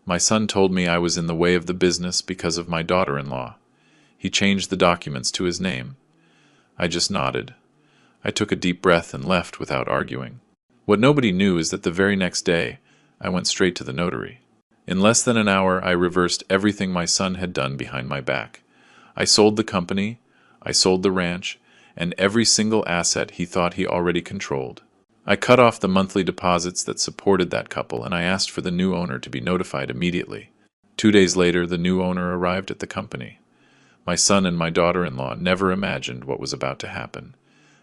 My son told me I was in the way of the business because of my daughter-in-law. He changed the documents to his name. I just nodded. I took a deep breath and left without arguing. What nobody knew is that the very next day, I went straight to the notary. In less than an hour, I reversed everything my son had done behind my back. I sold the company, I sold the ranch, and every single asset he thought he already controlled. I cut off the monthly deposits that supported that couple, and I asked for the new owner to be notified immediately. 2 days later, the new owner arrived at the company. My son and my daughter-in-law never imagined what was about to happen.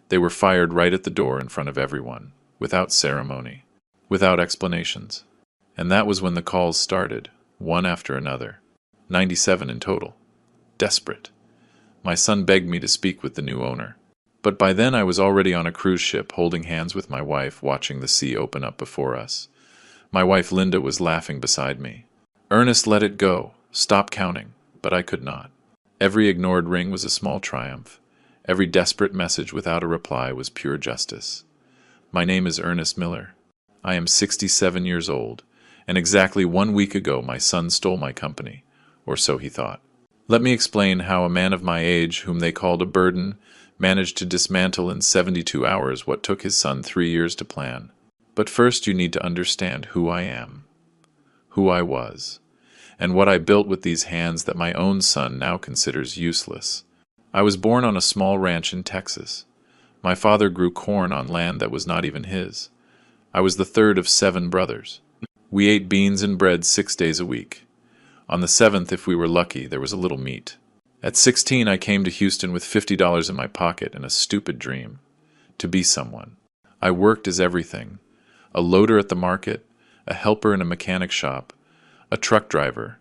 They were fired right at the door in front of everyone, without ceremony, without explanations. And that was when the calls started, one after another. 97 in total. Desperate. My son begged me to speak with the new owner. But by then I was already on a cruise ship, holding hands with my wife, watching the sea open up before us. My wife Linda was laughing beside me. Ernest, let it go. Stop counting. But I could not. Every ignored ring was a small triumph. Every desperate message without a reply was pure justice. My name is Ernest Miller. I am 67 years old, and exactly 1 week ago my son stole my company, or so he thought. Let me explain how a man of my age, whom they called a burden, managed to dismantle in 72 hours what took his son 3 years to plan. But first you need to understand who I am, who I was, and what I built with these hands that my own son now considers useless. I was born on a small ranch in Texas. My father grew corn on land that was not even his. I was the third of 7 brothers. We ate beans and bread 6 days a week. On the 7th, if we were lucky, there was a little meat. At 16, I came to Houston with $50 in my pocket and a stupid dream: to be someone. I worked as everything: a loader at the market, a helper in a mechanic shop, a truck driver.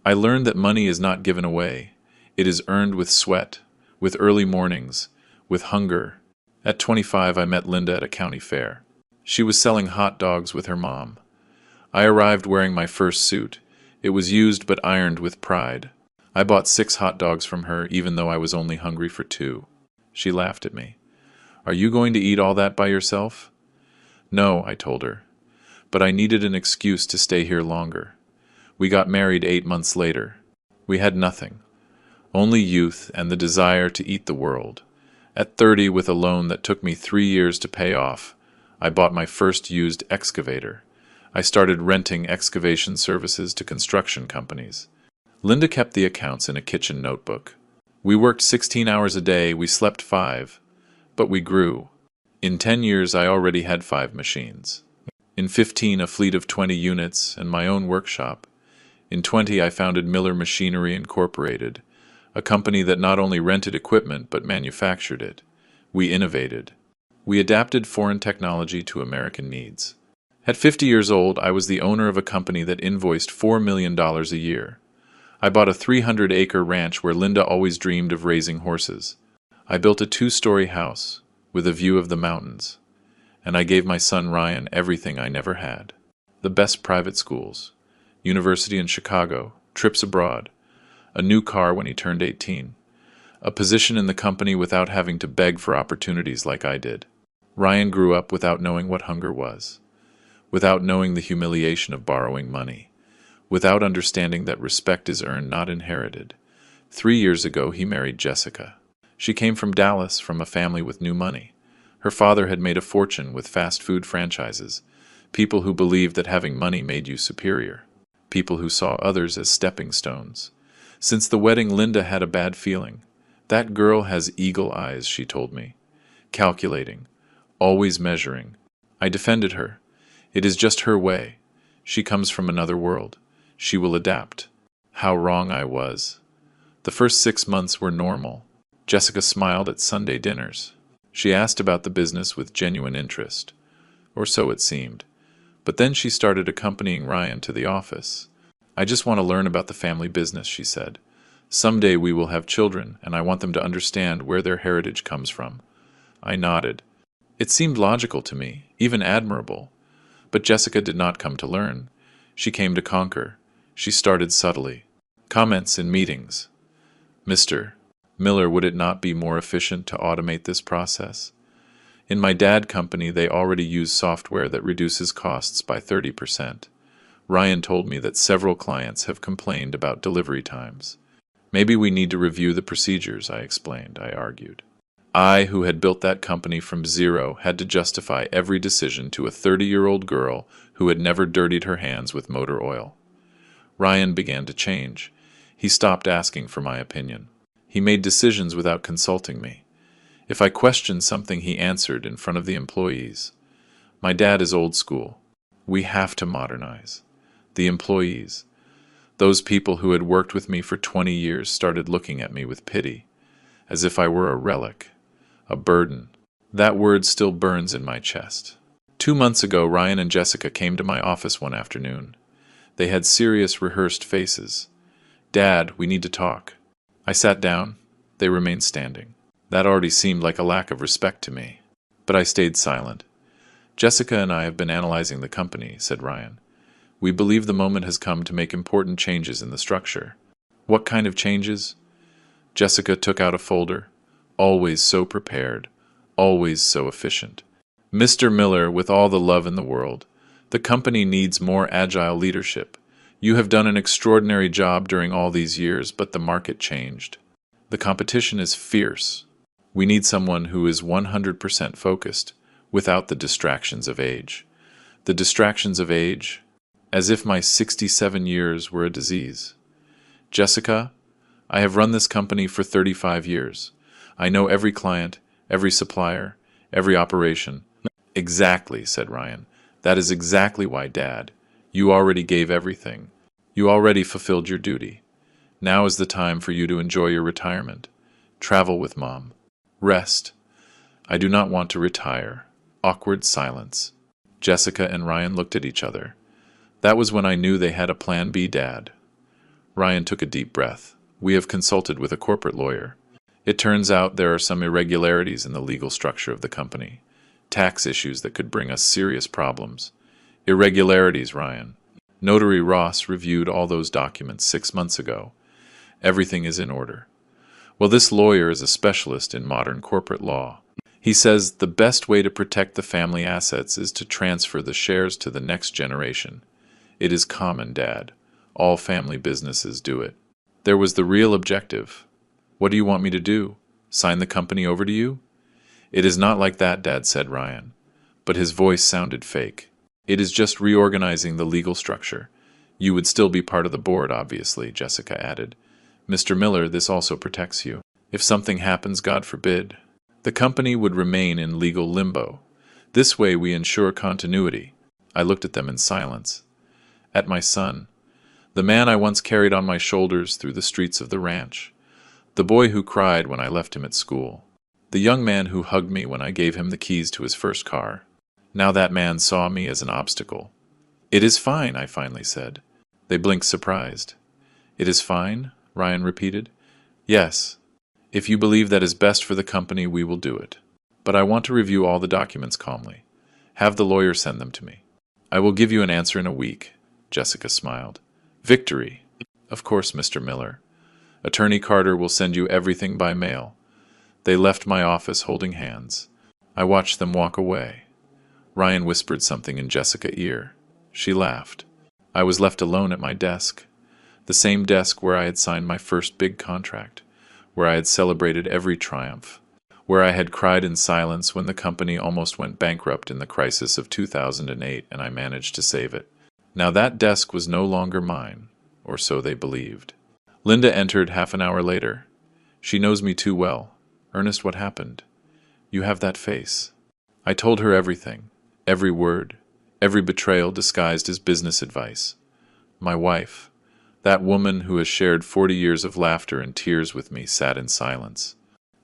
I learned that money is not given away. It is earned with sweat, with early mornings, with hunger. At 25, I met Linda at a county fair. She was selling hot dogs with her mom. I arrived wearing my first suit. It was used but ironed with pride. I bought 6 hot dogs from her, even though I was only hungry for 2. She laughed at me. "Are you going to eat all that by yourself?" "No," I told her. But I needed an excuse to stay here longer. We got married 8 months later. We had nothing. Only youth and the desire to eat the world. At 30, with a loan that took me 3 years to pay off, I bought my first used excavator. I started renting excavation services to construction companies. Linda kept the accounts in a kitchen notebook. We worked 16 hours a day, we slept 5. But we grew. In 10 years I already had 5 machines. In 15, a fleet of 20 units and my own workshop. In 20, I founded Miller Machinery Incorporated, a company that not only rented equipment but manufactured it. We innovated. We adapted foreign technology to American needs. At 50 years old, I was the owner of a company that invoiced $4 million a year. I bought a 300-acre ranch where Linda always dreamed of raising horses. I built a 2-story house with a view of the mountains. And I gave my son Ryan everything I never had: the best private schools, university in Chicago, trips abroad, a new car when he turned 18, a position in the company without having to beg for opportunities like I did. Ryan grew up without knowing what hunger was, without knowing the humiliation of borrowing money, without understanding that respect is earned, not inherited. 3 years ago, he married Jessica. She came from Dallas, from a family with new money. Her father had made a fortune with fast food franchises, people who believed that having money made you superior, people who saw others as stepping stones. Since the wedding, Linda had a bad feeling. "That girl has eagle eyes," she told me. Calculating, always measuring. I defended her. It is just her way. She comes from another world. She will adapt. How wrong I was. The first 6 months were normal. Jessica smiled at Sunday dinners. She asked about the business with genuine interest, or so it seemed. But then she started accompanying Ryan to the office. "I just want to learn about the family business," she said. "Someday we will have children, and I want them to understand where their heritage comes from." I nodded. It seemed logical to me, even admirable. But Jessica did not come to learn. She came to conquer. She started subtly. Comments in meetings: "Mr. Miller, would it not be more efficient to automate this process? In my dad company, they already use software that reduces costs by 30%. Ryan told me that several clients have complained about delivery times. Maybe we need to review the procedures, I explained. I argued. I, who had built that company from zero, had to justify every decision to a 30-year-old girl who had never dirtied her hands with motor oil. Ryan began to change. He stopped asking for my opinion. He made decisions without consulting me. If I questioned something, he answered in front of the employees. My dad is old school. We have to modernize. The employees, those people who had worked with me for 20 years, started looking at me with pity, as if I were a relic, a burden. That word still burns in my chest. 2 months ago, Ryan and Jessica came to my office one afternoon. They had serious, rehearsed faces. Dad, we need to talk. I sat down. They remained standing. That already seemed like a lack of respect to me. But I stayed silent. Jessica and I have been analyzing the company, said Ryan. We believe the moment has come to make important changes in the structure. What kind of changes? Jessica took out a folder. Always so prepared. Always so efficient. Mr. Miller, with all the love in the world, the company needs more agile leadership. You have done an extraordinary job during all these years, but the market changed. The competition is fierce. We need someone who is 100% focused, without the distractions of age. The distractions of age, as if my 67 years were a disease. Jessica, I have run this company for 35 years. I know every client, every supplier, every operation. Exactly, said Ryan. That is exactly why, Dad. You already gave everything. You already fulfilled your duty. Now is the time for you to enjoy your retirement. Travel with Mom. Rest. I do not want to retire. Awkward silence. Jessica and Ryan looked at each other. That was when I knew they had a plan B, Dad. Ryan took a deep breath. We have consulted with a corporate lawyer. It turns out there are some irregularities in the legal structure of the company. Tax issues that could bring us serious problems. Irregularities, Ryan. Notary Ross reviewed all those documents 6 months ago. Everything is in order. Well, this lawyer is a specialist in modern corporate law. He says the best way to protect the family assets is to transfer the shares to the next generation. It is common, Dad. All family businesses do it. There was the real objective. What do you want me to do? Sign the company over to you? It is not like that, Dad, said Ryan. But his voice sounded fake. It is just reorganizing the legal structure. You would still be part of the board, obviously, Jessica added. Mr. Miller, this also protects you. If something happens, God forbid, the company would remain in legal limbo. This way we ensure continuity. I looked at them in silence. At my son, the man I once carried on my shoulders through the streets of the ranch, the boy who cried when I left him at school, the young man who hugged me when I gave him the keys to his first car. Now that man saw me as an obstacle. It is fine, I finally said. They blinked surprised. It is fine? Ryan repeated. Yes. If you believe that is best for the company, we will do it. But I want to review all the documents calmly. Have the lawyer send them to me. I will give you an answer in a week. Jessica smiled. Victory. Of course, Mr. Miller. Attorney Carter will send you everything by mail. They left my office holding hands. I watched them walk away. Ryan whispered something in Jessica's ear. She laughed. I was left alone at my desk. The same desk where I had signed my first big contract, where I had celebrated every triumph, where I had cried in silence when the company almost went bankrupt in the crisis of 2008 and I managed to save it. Now that desk was no longer mine, or so they believed. Linda entered half an hour later. She knows me too well. Ernest, what happened? You have that face. I told her everything, every word, every betrayal disguised as business advice. My wife, that woman who has shared 40 years of laughter and tears with me, sat in silence.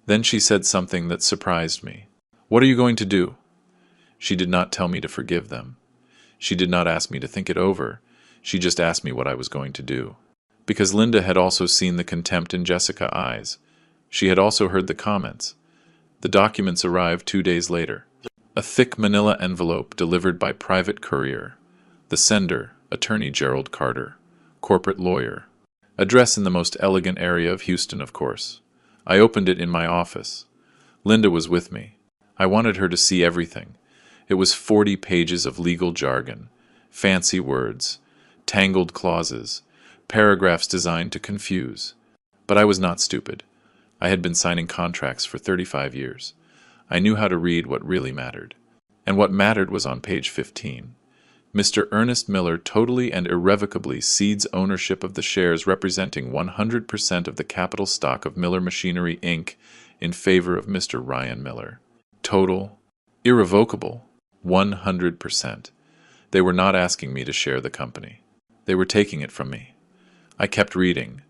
Then she said something that surprised me. What are you going to do? She did not tell me to forgive them. She did not ask me to think it over. She just asked me what I was going to do. Because Linda had also seen the contempt in Jessica's eyes. She had also heard the comments. The documents arrived 2 days later. A thick manila envelope delivered by private courier. The sender, Attorney Gerald Carter, corporate lawyer. Address in the most elegant area of Houston, of course. I opened it in my office. Linda was with me. I wanted her to see everything. It was 40 pages of legal jargon, fancy words, tangled clauses, paragraphs designed to confuse. But I was not stupid. I had been signing contracts for 35 years. I knew how to read what really mattered. And what mattered was on page 15. Mr. Ernest Miller totally and irrevocably cedes ownership of the shares representing 100% of the capital stock of Miller Machinery, Inc. in favor of Mr. Ryan Miller. Total, irrevocable, 100%. They were not asking me to share the company. They were taking it from me. I kept reading.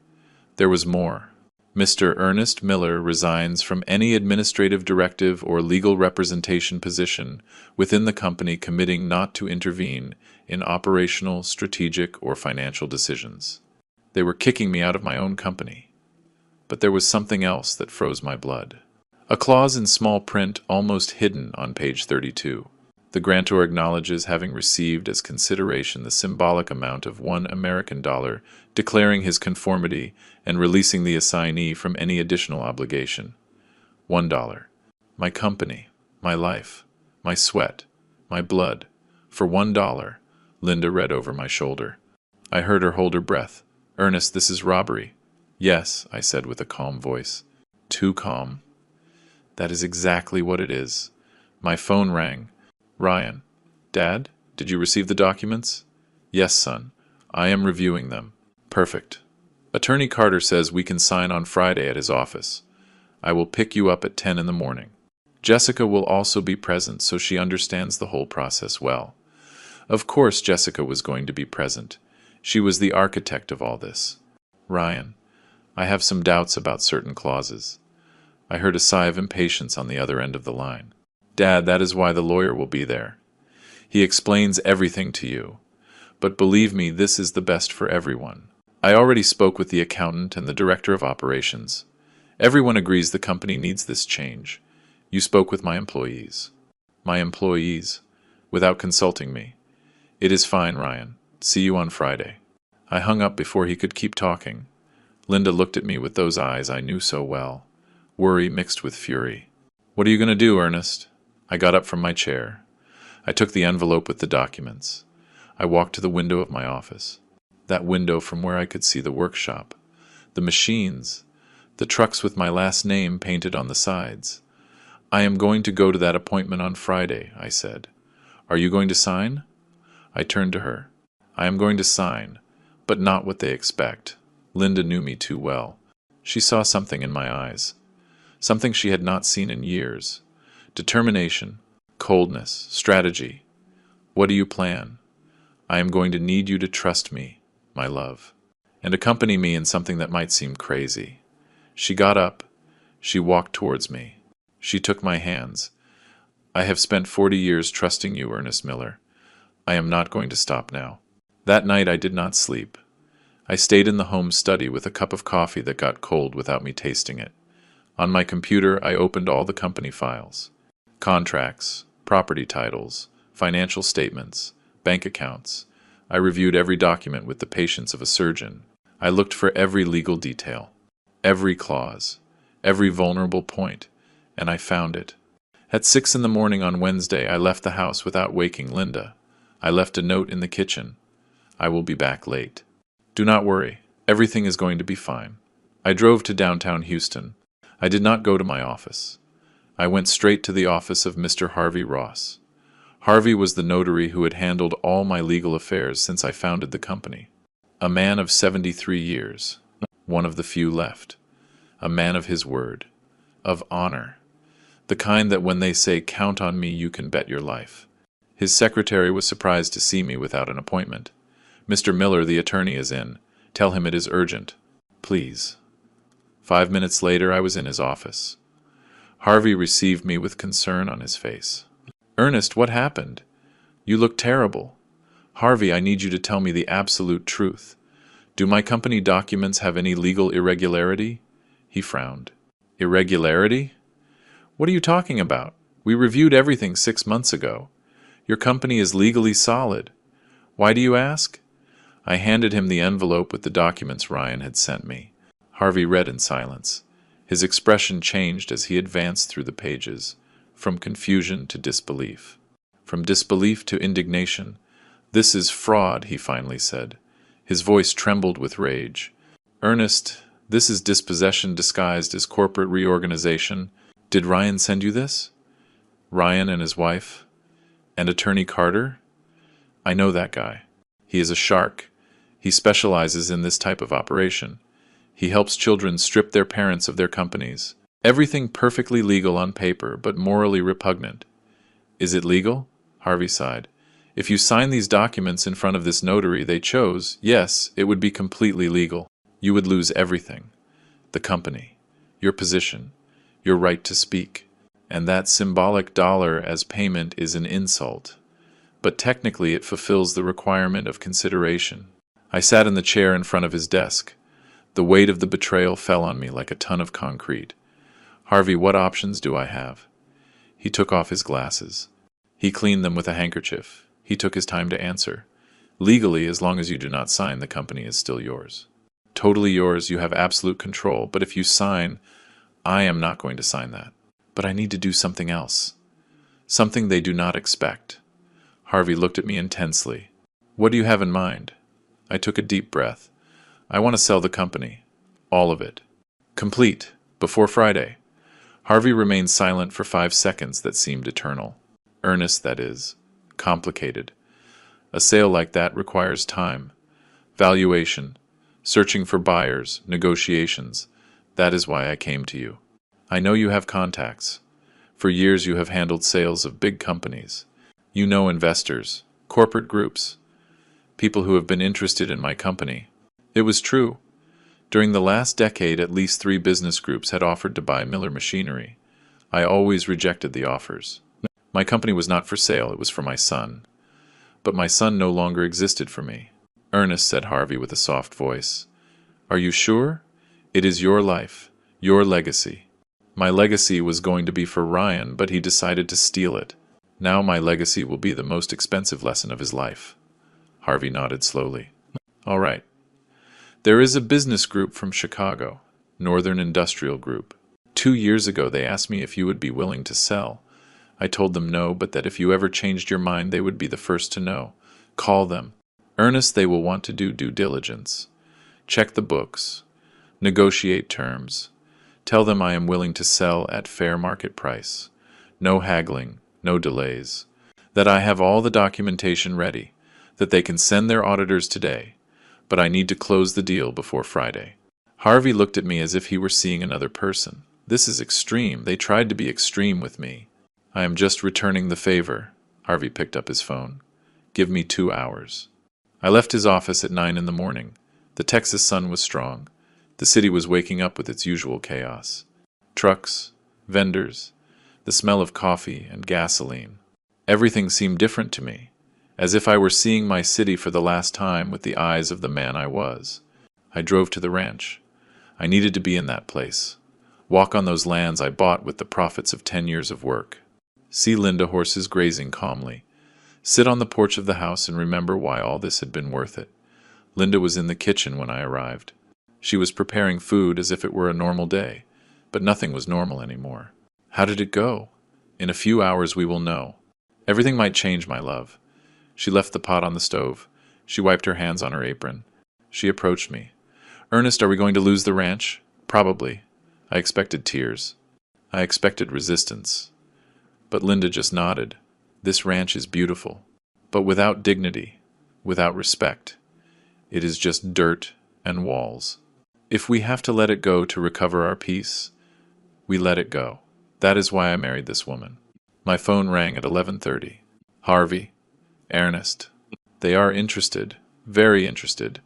There was more. Mr. Ernest Miller resigns from any administrative directive or legal representation position within the company, committing not to intervene in operational, strategic, or financial decisions. They were kicking me out of my own company. But there was something else that froze my blood. A clause in small print almost hidden on page 32. The grantor acknowledges having received as consideration the symbolic amount of $1, declaring his conformity and releasing the assignee from any additional obligation. $1. My company, my life, my sweat, my blood. For $1, Linda read over my shoulder. I heard her hold her breath. Ernest, this is robbery. Yes, I said with a calm voice. Too calm. That is exactly what it is. My phone rang. Ryan. Dad, did you receive the documents? Yes, son. I am reviewing them. Perfect. Attorney Carter says we can sign on Friday at his office. I will pick you up at 10 in the morning. Jessica will also be present, so she understands the whole process well. Of course Jessica was going to be present. She was the architect of all this. Ryan, I have some doubts about certain clauses. I heard a sigh of impatience on the other end of the line. Dad, that is why the lawyer will be there. He explains everything to you. But believe me, this is the best for everyone. I already spoke with the accountant and the director of operations. Everyone agrees the company needs this change. You spoke with my employees. My employees? Without consulting me. It is fine, Ryan. See you on Friday. I hung up before he could keep talking. Linda looked at me with those eyes I knew so well. Worry mixed with fury. What are you going to do, Ernest? I got up from my chair. I took the envelope with the documents. I walked to the window of my office. That window from where I could see the workshop, the machines, the trucks with my last name painted on the sides. I am going to go to that appointment on Friday, I said. Are you going to sign? I turned to her. I am going to sign, but not what they expect. Linda knew me too well. She saw something in my eyes. Something she had not seen in years. Determination, coldness, strategy. What do you plan? I am going to need you to trust me, my love, and accompany me in something that might seem crazy. She got up. She walked towards me. She took my hands. I have spent 40 years trusting you, Ernest Miller. I am not going to stop now. That night I did not sleep. I stayed in the home study with a cup of coffee that got cold without me tasting it. On my computer, I opened all the company files. Contracts, property titles, financial statements, bank accounts. I reviewed every document with the patience of a surgeon. I looked for every legal detail, every clause, every vulnerable point, and I found it. At 6 in the morning on Wednesday, I left the house without waking Linda. I left a note in the kitchen. I will be back late. Do not worry. Everything is going to be fine. I drove to downtown Houston. I did not go to my office. I went straight to the office of Mr. Harvey Ross. Harvey was the notary who had handled all my legal affairs since I founded the company. A man of 73 years, one of the few left. A man of his word, of honor, the kind that when they say, "Count on me, you can bet your life." His secretary was surprised to see me without an appointment. Mr. Miller, the attorney, is in. Tell him it is urgent. Please. 5 minutes later, I was in his office. Harvey received me with concern on his face. Ernest, what happened? You look terrible. Harvey, I need you to tell me the absolute truth. Do my company documents have any legal irregularity? He frowned. Irregularity? What are you talking about? We reviewed everything 6 months ago. Your company is legally solid. Why do you ask? I handed him the envelope with the documents Ryan had sent me. Harvey read in silence. His expression changed as he advanced through the pages, from confusion to disbelief. From disbelief to indignation. This is fraud, he finally said. His voice trembled with rage. "Ernest, this is dispossession disguised as corporate reorganization. Did Ryan send you this? Ryan and his wife? And Attorney Carter? I know that guy. He is a shark. He specializes in this type of operation. He helps children strip their parents of their companies. Everything perfectly legal on paper, but morally repugnant." "Is it legal?" Harvey sighed. "If you sign these documents in front of this notary they chose, yes, it would be completely legal. You would lose everything. The company, your position, your right to speak. And that symbolic dollar as payment is an insult. But technically it fulfills the requirement of consideration." I sat in the chair in front of his desk. The weight of the betrayal fell on me like a ton of concrete. "Harvey, what options do I have?" He took off his glasses. He cleaned them with a handkerchief. He took his time to answer. "Legally, as long as you do not sign, the company is still yours. Totally yours, you have absolute control, but if you sign, I am not going to sign that. But I need to do something else. Something they do not expect." Harvey looked at me intensely. "What do you have in mind?" I took a deep breath. "I want to sell the company. All of it. Complete. Before Friday." Harvey remained silent for 5 seconds that seemed eternal. "Ernest, that is. Complicated. A sale like that requires time. Valuation. Searching for buyers. Negotiations. That is why I came to you. I know you have contacts. For years you have handled sales of big companies. You know investors, corporate groups, people who have been interested in my company." It was true. During the last decade, at least 3 business groups had offered to buy Miller Machinery. I always rejected the offers. My company was not for sale, it was for my son. But my son no longer existed for me. "Ernest," said Harvey with a soft voice, "are you sure? It is your life, your legacy. My legacy was going to be for Ryan, but he decided to steal it. Now my legacy will be the most expensive lesson of his life." Harvey nodded slowly. "All right. There is a business group from Chicago, Northern Industrial Group. 2 years ago they asked me if you would be willing to sell. I told them no, but that if you ever changed your mind they would be the first to know. Call them. Ernest, they will want to do due diligence. Check the books. Negotiate terms. Tell them I am willing to sell at fair market price. No haggling, no delays. That I have all the documentation ready. That they can send their auditors today. But I need to close the deal before Friday." Harvey looked at me as if he were seeing another person. "This is extreme. They tried to be extreme with me." "I am just returning the favor." Harvey picked up his phone. "Give me 2 hours." I left his office at 9 in the morning. The Texas sun was strong. The city was waking up with its usual chaos. Trucks, vendors, the smell of coffee and gasoline. Everything seemed different to me, as if I were seeing my city for the last time with the eyes of the man I was. I drove to the ranch. I needed to be in that place. Walk on those lands I bought with the profits of 10 years of work. See Linda horses grazing calmly. Sit on the porch of the house and remember why all this had been worth it. Linda was in the kitchen when I arrived. She was preparing food as if it were a normal day, but nothing was normal anymore. How did it go? In a few hours we will know. Everything might change, my love. She left the pot on the stove. She wiped her hands on her apron. She approached me. "Ernest, are we going to lose the ranch?" "Probably." I expected tears. I expected resistance. But Linda just nodded. "This ranch is beautiful, but without dignity, without respect. It is just dirt and walls. If we have to let it go to recover our peace, we let it go. That is why I married this woman." My phone rang at 11:30. "Harvey, Ernest. They are interested, very interested.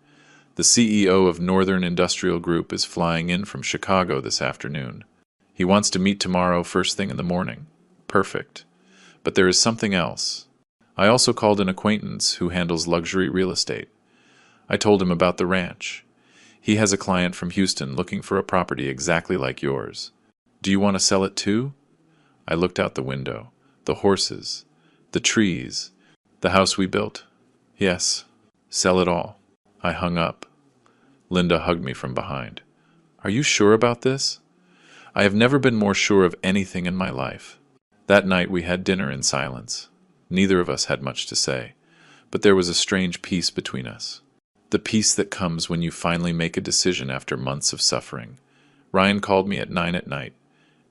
The CEO of Northern Industrial Group is flying in from Chicago this afternoon. He wants to meet tomorrow first thing in the morning. Perfect. But there is something else. I also called an acquaintance who handles luxury real estate. I told him about the ranch. He has a client from Houston looking for a property exactly like yours. Do you want to sell it too?" I looked out the window. The horses, the trees, the house we built. "Yes, sell it all." I hung up. Linda hugged me from behind. "Are you sure about this?" I have never been more sure of anything in my life. That night we had dinner in silence. Neither of us had much to say, but there was a strange peace between us. The peace that comes when you finally make a decision after months of suffering. Ryan called me at 9 at night.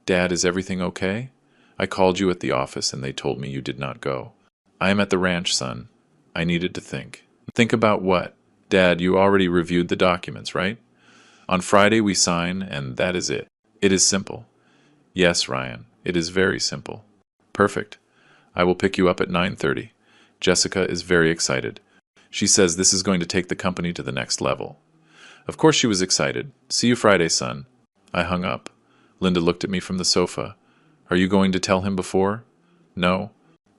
Dad, is everything okay? I called you at the office and they told me you did not go. I am at the ranch, son. I needed to think. Think about what? Dad, you already reviewed the documents, right? On Friday we sign, and that is it. It is simple. Yes, Ryan, it is very simple. Perfect. I will pick you up at 9:30. Jessica is very excited. She says this is going to take the company to the next level. Of course she was excited. See you Friday, son. I hung up. Linda looked at me from the sofa. Are you going to tell him before? No.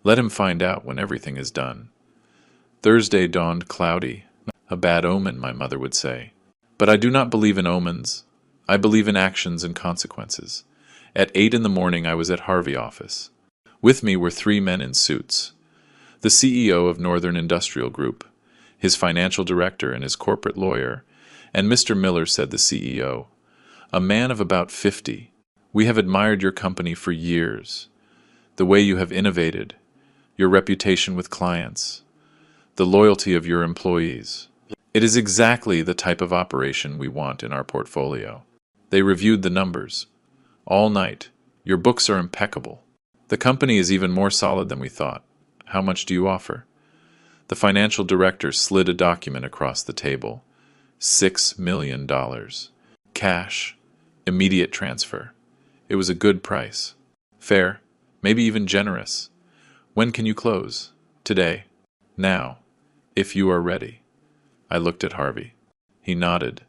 Let him find out when everything is done. Thursday dawned cloudy. A bad omen, my mother would say. But I do not believe in omens. I believe in actions and consequences. At 8 in the morning I was at Harvey office. With me were 3 men in suits. The CEO of Northern Industrial Group, his financial director and his corporate lawyer, and Mr. Miller, said the CEO, a man of about 50. We have admired your company for years. The way you have innovated, your reputation with clients, the loyalty of your employees. It is exactly the type of operation we want in our portfolio. They reviewed the numbers. All night. Your books are impeccable. The company is even more solid than we thought. How much do you offer? The financial director slid a document across the table. $6 million. Cash. Immediate transfer. It was a good price. Fair. Maybe even generous. When can you close? Today. Now. If you are ready. I looked at Harvey. He nodded.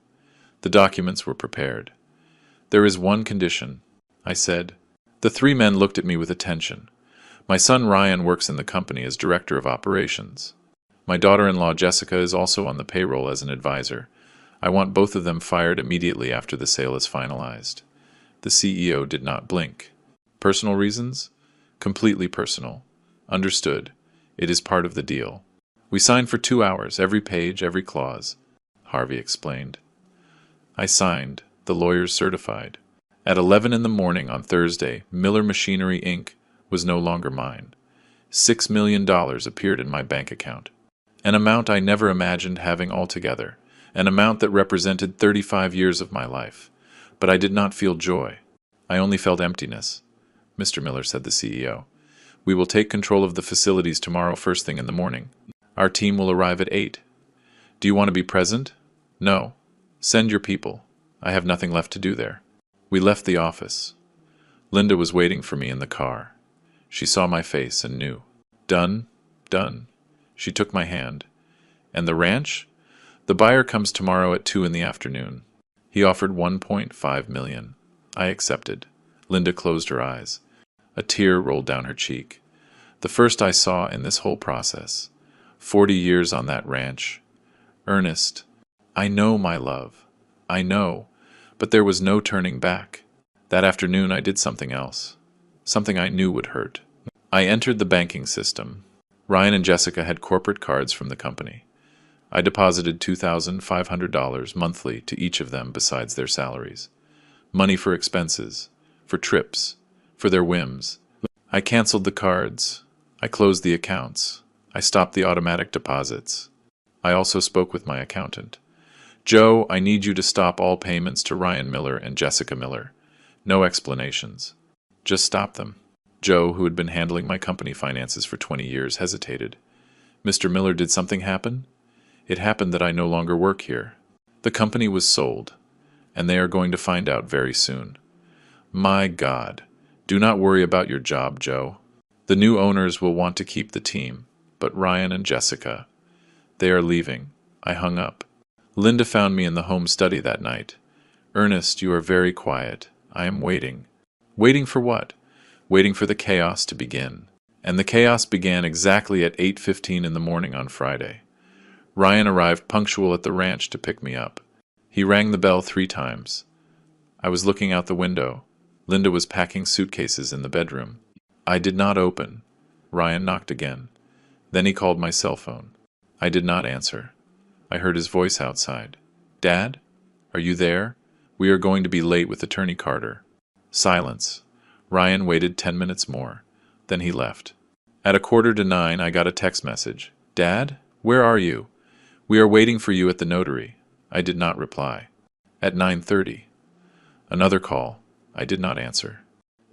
The documents were prepared. There is one condition, I said. The 3 men looked at me with attention. My son Ryan works in the company as director of operations. My daughter-in-law Jessica is also on the payroll as an advisor. I want both of them fired immediately after the sale is finalized. The CEO did not blink. Personal reasons? Completely personal. Understood. It is part of the deal. We signed for 2 hours, every page, every clause, Harvey explained. I signed. The lawyers certified. At 11 in the morning on Thursday, Miller Machinery, Inc. was no longer mine. $6 million appeared in my bank account. An amount I never imagined having altogether. An amount that represented 35 years of my life. But I did not feel joy. I only felt emptiness. Mr. Miller, said the CEO. We will take control of the facilities tomorrow first thing in the morning. Our team will arrive at 8. Do you want to be present? No. Send your people. I have nothing left to do there. We left the office. Linda was waiting for me in the car. She saw my face and knew. Done? Done. She took my hand. And the ranch? The buyer comes tomorrow at 2 in the afternoon. He offered $1.5 million. I accepted. Linda closed her eyes. A tear rolled down her cheek. The first I saw in this whole process. 40 years on that ranch. Ernest, I know, my love. I know. But there was no turning back. That afternoon I did something else. Something I knew would hurt. I entered the banking system. Ryan and Jessica had corporate cards from the company. I deposited $2,500 monthly to each of them besides their salaries. Money for expenses, for trips, for their whims. I canceled the cards. I closed the accounts. I stopped the automatic deposits. I also spoke with my accountant. Joe, I need you to stop all payments to Ryan Miller and Jessica Miller. No explanations. Just stop them. Joe, who had been handling my company finances for 20 years, hesitated. Mr. Miller, did something happen? It happened that I no longer work here. The company was sold, and they are going to find out very soon. My God, do not worry about your job, Joe. The new owners will want to keep the team, but Ryan and Jessica, they are leaving. I hung up. Linda found me in the home study that night. Ernest, you are very quiet. I am waiting. Waiting for what? Waiting for the chaos to begin. And the chaos began exactly at 8:15 in the morning on Friday. Ryan arrived punctual at the ranch to pick me up. He rang the bell 3 times. I was looking out the window. Linda was packing suitcases in the bedroom. I did not open. Ryan knocked again. Then he called my cell phone. I did not answer. I heard his voice outside. Dad? Are you there? We are going to be late with Attorney Carter. Silence. Ryan waited 10 minutes more. Then he left. At 8:45 I got a text message. Dad? Where are you? We are waiting for you at the notary. I did not reply. At 9:30. Another call. I did not answer.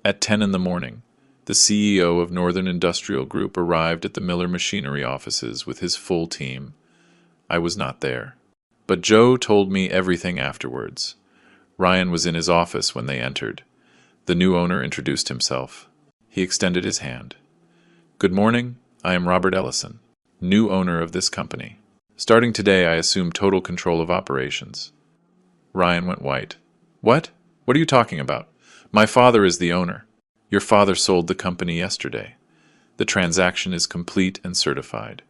At 10 in the morning, the CEO of Northern Industrial Group arrived at the Miller Machinery offices with his full team. I was not there. But Joe told me everything afterwards. Ryan was in his office when they entered. The new owner introduced himself. He extended his hand. Good morning, I am Robert Ellison, new owner of this company. Starting today, I assume total control of operations. Ryan went white. What? What are you talking about? My father is the owner. Your father sold the company yesterday. The transaction is complete and certified.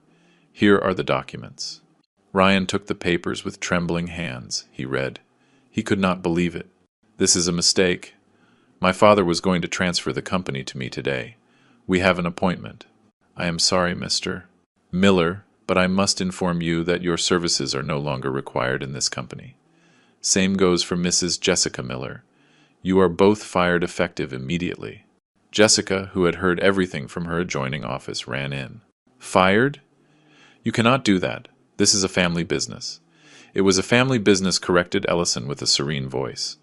Here are the documents. Ryan took the papers with trembling hands. He read. He could not believe it. This is a mistake. My father was going to transfer the company to me today. We have an appointment. I am sorry, Mr. Miller, but I must inform you that your services are no longer required in this company. Same goes for Mrs. Jessica Miller. You are both fired effective immediately. Jessica, who had heard everything from her adjoining office, ran in. Fired? You cannot do that. This is a family business. It was a family business, corrected Ellison with a serene voice.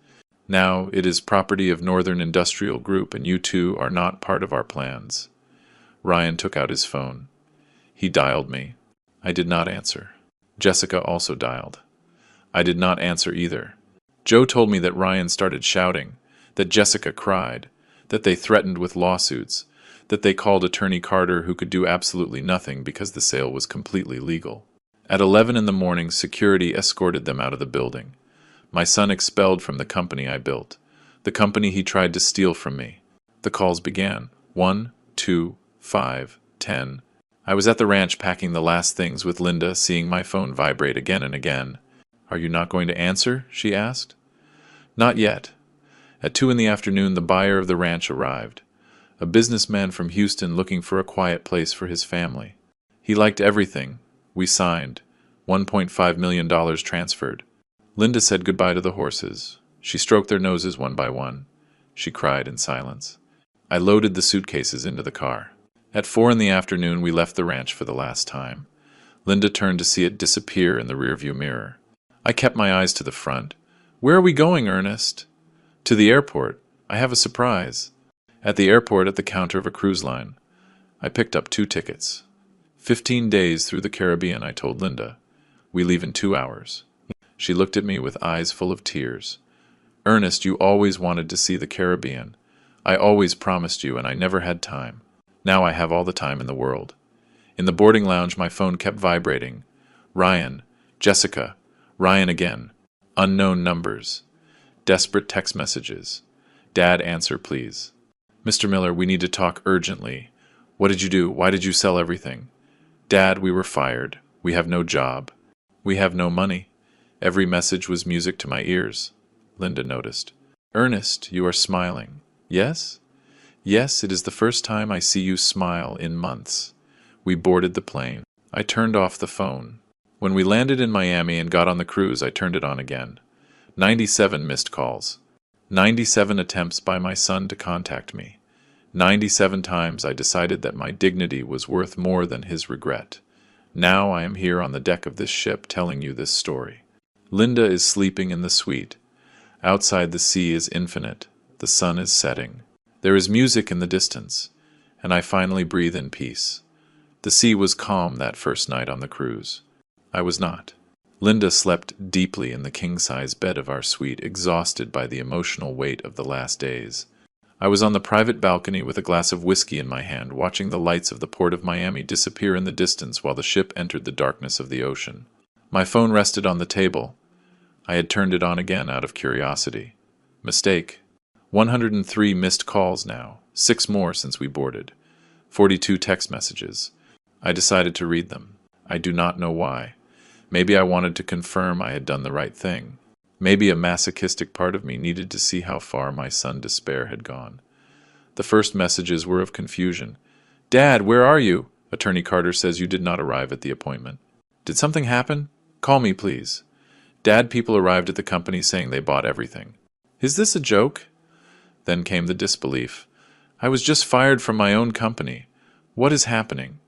Now it is property of Northern Industrial Group, and you two are not part of our plans. Ryan took out his phone. He dialed me. I did not answer. Jessica also dialed. I did not answer either. Joe told me that Ryan started shouting, that Jessica cried, that they threatened with lawsuits, that they called Attorney Carter, who could do absolutely nothing because the sale was completely legal. At 11 in the morning, security escorted them out of the building. My son expelled from the company I built, the company he tried to steal from me. The calls began. 1, 2, 5, 10. I was at the ranch packing the last things with Linda, seeing my phone vibrate again and again. Are you not going to answer? She asked. Not yet. At 2 in the afternoon, the buyer of the ranch arrived. A businessman from Houston looking for a quiet place for his family. He liked everything. We signed. $1.5 million transferred. Linda said goodbye to the horses. She stroked their noses one by one. She cried in silence. I loaded the suitcases into the car. At 4 in the afternoon, we left the ranch for the last time. Linda turned to see it disappear in the rearview mirror. I kept my eyes to the front. Where are we going, Ernest? To the airport. I have a surprise. At the airport, at the counter of a cruise line. I picked up 2 tickets. 15 days through the Caribbean, I told Linda. We leave in 2 hours. She looked at me with eyes full of tears. Ernest, you always wanted to see the Caribbean. I always promised you, and I never had time. Now I have all the time in the world. In the boarding lounge, my phone kept vibrating. Ryan, Jessica, Ryan again. Unknown numbers. Desperate text messages. Dad, answer, please. Mr. Miller, we need to talk urgently. What did you do? Why did you sell everything? Dad, we were fired. We have no job. We have no money. Every message was music to my ears. Linda noticed. Ernest, you are smiling. Yes? Yes, it is the first time I see you smile in months. We boarded the plane. I turned off the phone. When we landed in Miami and got on the cruise, I turned it on again. 97 missed calls. 97 attempts by my son to contact me. 97 times I decided that my dignity was worth more than his regret. Now I am here on the deck of this ship telling you this story. Linda is sleeping in the suite. Outside, the sea is infinite. The sun is setting. There is music in the distance, and I finally breathe in peace. The sea was calm that first night on the cruise. I was not. Linda slept deeply in the king-size bed of our suite, exhausted by the emotional weight of the last days. I was on the private balcony with a glass of whiskey in my hand, watching the lights of the port of Miami disappear in the distance while the ship entered the darkness of the ocean. My phone rested on the table. I had turned it on again out of curiosity. Mistake. 103 missed calls now, 6 more since we boarded. 42 text messages. I decided to read them. I do not know why. Maybe I wanted to confirm I had done the right thing. Maybe a masochistic part of me needed to see how far my son's despair had gone. The first messages were of confusion. Dad, where are you? Attorney Carter says you did not arrive at the appointment. Did something happen? Call me, please. Dad, people arrived at the company saying they bought everything. Is this a joke? Then came the disbelief. I was just fired from my own company. What is happening?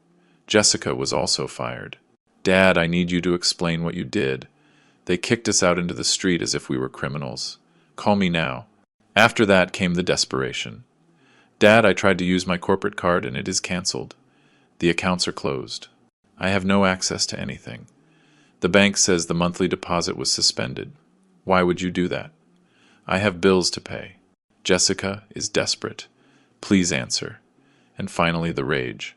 Jessica was also fired. Dad, I need you to explain what you did. They kicked us out into the street as if we were criminals. Call me now. After that came the desperation. Dad, I tried to use my corporate card and it is cancelled. The accounts are closed. I have no access to anything. The bank says the monthly deposit was suspended. Why would you do that? I have bills to pay. Jessica is desperate. Please answer. And finally the rage.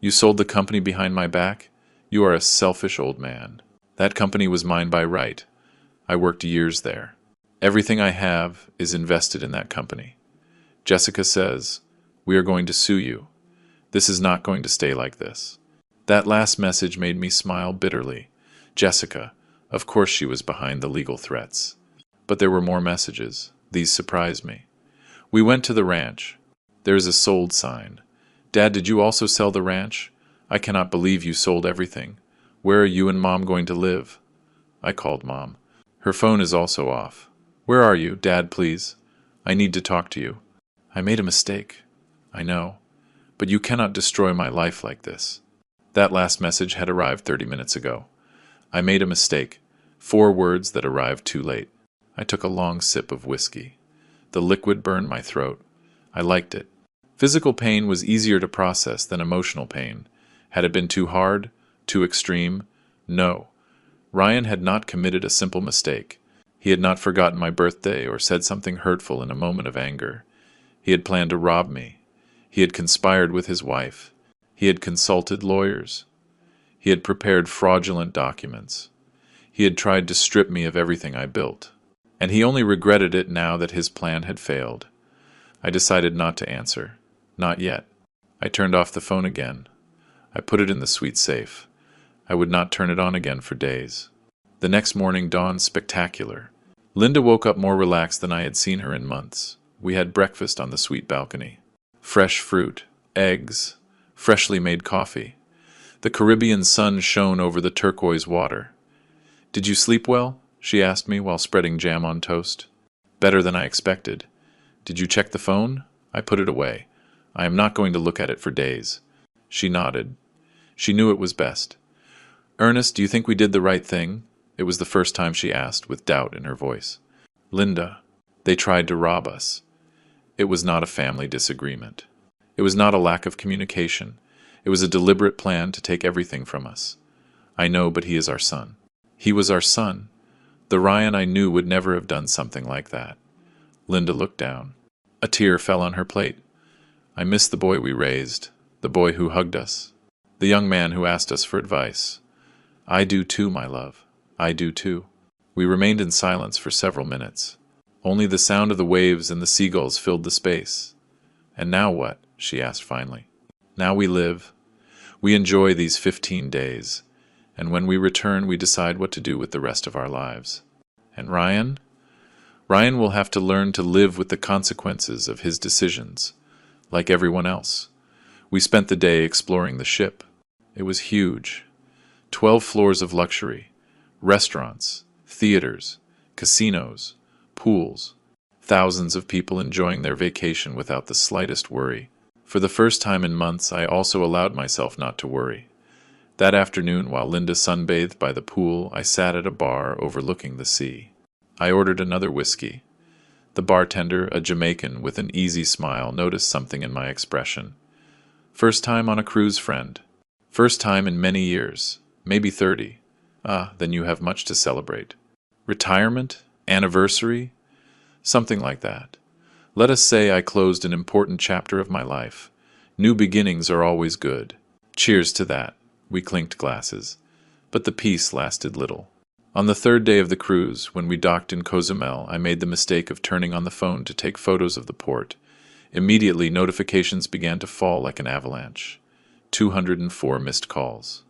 You sold the company behind my back? You are a selfish old man. That company was mine by right. I worked years there. Everything I have is invested in that company. Jessica says, we are going to sue you. This is not going to stay like this. That last message made me smile bitterly. Jessica, of course she was behind the legal threats. But there were more messages. These surprised me. We went to the ranch. There is a sold sign. Dad, did you also sell the ranch? I cannot believe you sold everything. Where are you and Mom going to live? I called Mom. Her phone is also off. Where are you? Dad, please. I need to talk to you. I made a mistake. I know. But you cannot destroy my life like this. That last message had arrived 30 minutes ago. I made a mistake. 4 words that arrived too late. I took a long sip of whiskey. The liquid burned my throat. I liked it. Physical pain was easier to process than emotional pain. Had it been too hard? Too extreme? No. Ryan had not committed a simple mistake. He had not forgotten my birthday or said something hurtful in a moment of anger. He had planned to rob me. He had conspired with his wife. He had consulted lawyers. He had prepared fraudulent documents. He had tried to strip me of everything I built. And he only regretted it now that his plan had failed. I decided not to answer. Not yet. I turned off the phone again. I put it in the sweet safe. I would not turn it on again for days. The next morning dawned spectacular. Linda woke up more relaxed than I had seen her in months. We had breakfast on the sweet balcony. Fresh fruit, eggs, freshly made coffee. The Caribbean sun shone over the turquoise water. Did you sleep well? She asked me while spreading jam on toast. Better than I expected. Did you check the phone? I put it away. I am not going to look at it for days. She nodded. She knew it was best. Ernest, do you think we did the right thing? It was the first time she asked, with doubt in her voice. Linda, they tried to rob us. It was not a family disagreement. It was not a lack of communication. It was a deliberate plan to take everything from us. I know, but he is our son. He was our son. The Ryan I knew would never have done something like that. Linda looked down. A tear fell on her plate. I miss the boy we raised, the boy who hugged us, the young man who asked us for advice. I do too, my love. I do too. We remained in silence for several minutes. Only the sound of the waves and the seagulls filled the space. And now what? She asked finally. Now we live. We enjoy these 15 days. And when we return, we decide what to do with the rest of our lives. And Ryan? Ryan will have to learn to live with the consequences of his decisions, like everyone else. We spent the day exploring the ship. It was huge. 12 floors of luxury, restaurants, theaters, casinos, pools, thousands of people enjoying their vacation without the slightest worry. For the first time in months, I also allowed myself not to worry. That afternoon, while Linda sunbathed by the pool, I sat at a bar overlooking the sea. I ordered another whiskey. The bartender, a Jamaican with an easy smile, noticed something in my expression. First time on a cruise, friend. First time in many years. Maybe 30. Ah, then you have much to celebrate. Retirement? Anniversary? Something like that. Let us say I closed an important chapter of my life. New beginnings are always good. Cheers to that. We clinked glasses. But the peace lasted little. On the 3rd day of the cruise, when we docked in Cozumel, I made the mistake of turning on the phone to take photos of the port. Immediately, notifications began to fall like an avalanche. 204 missed calls.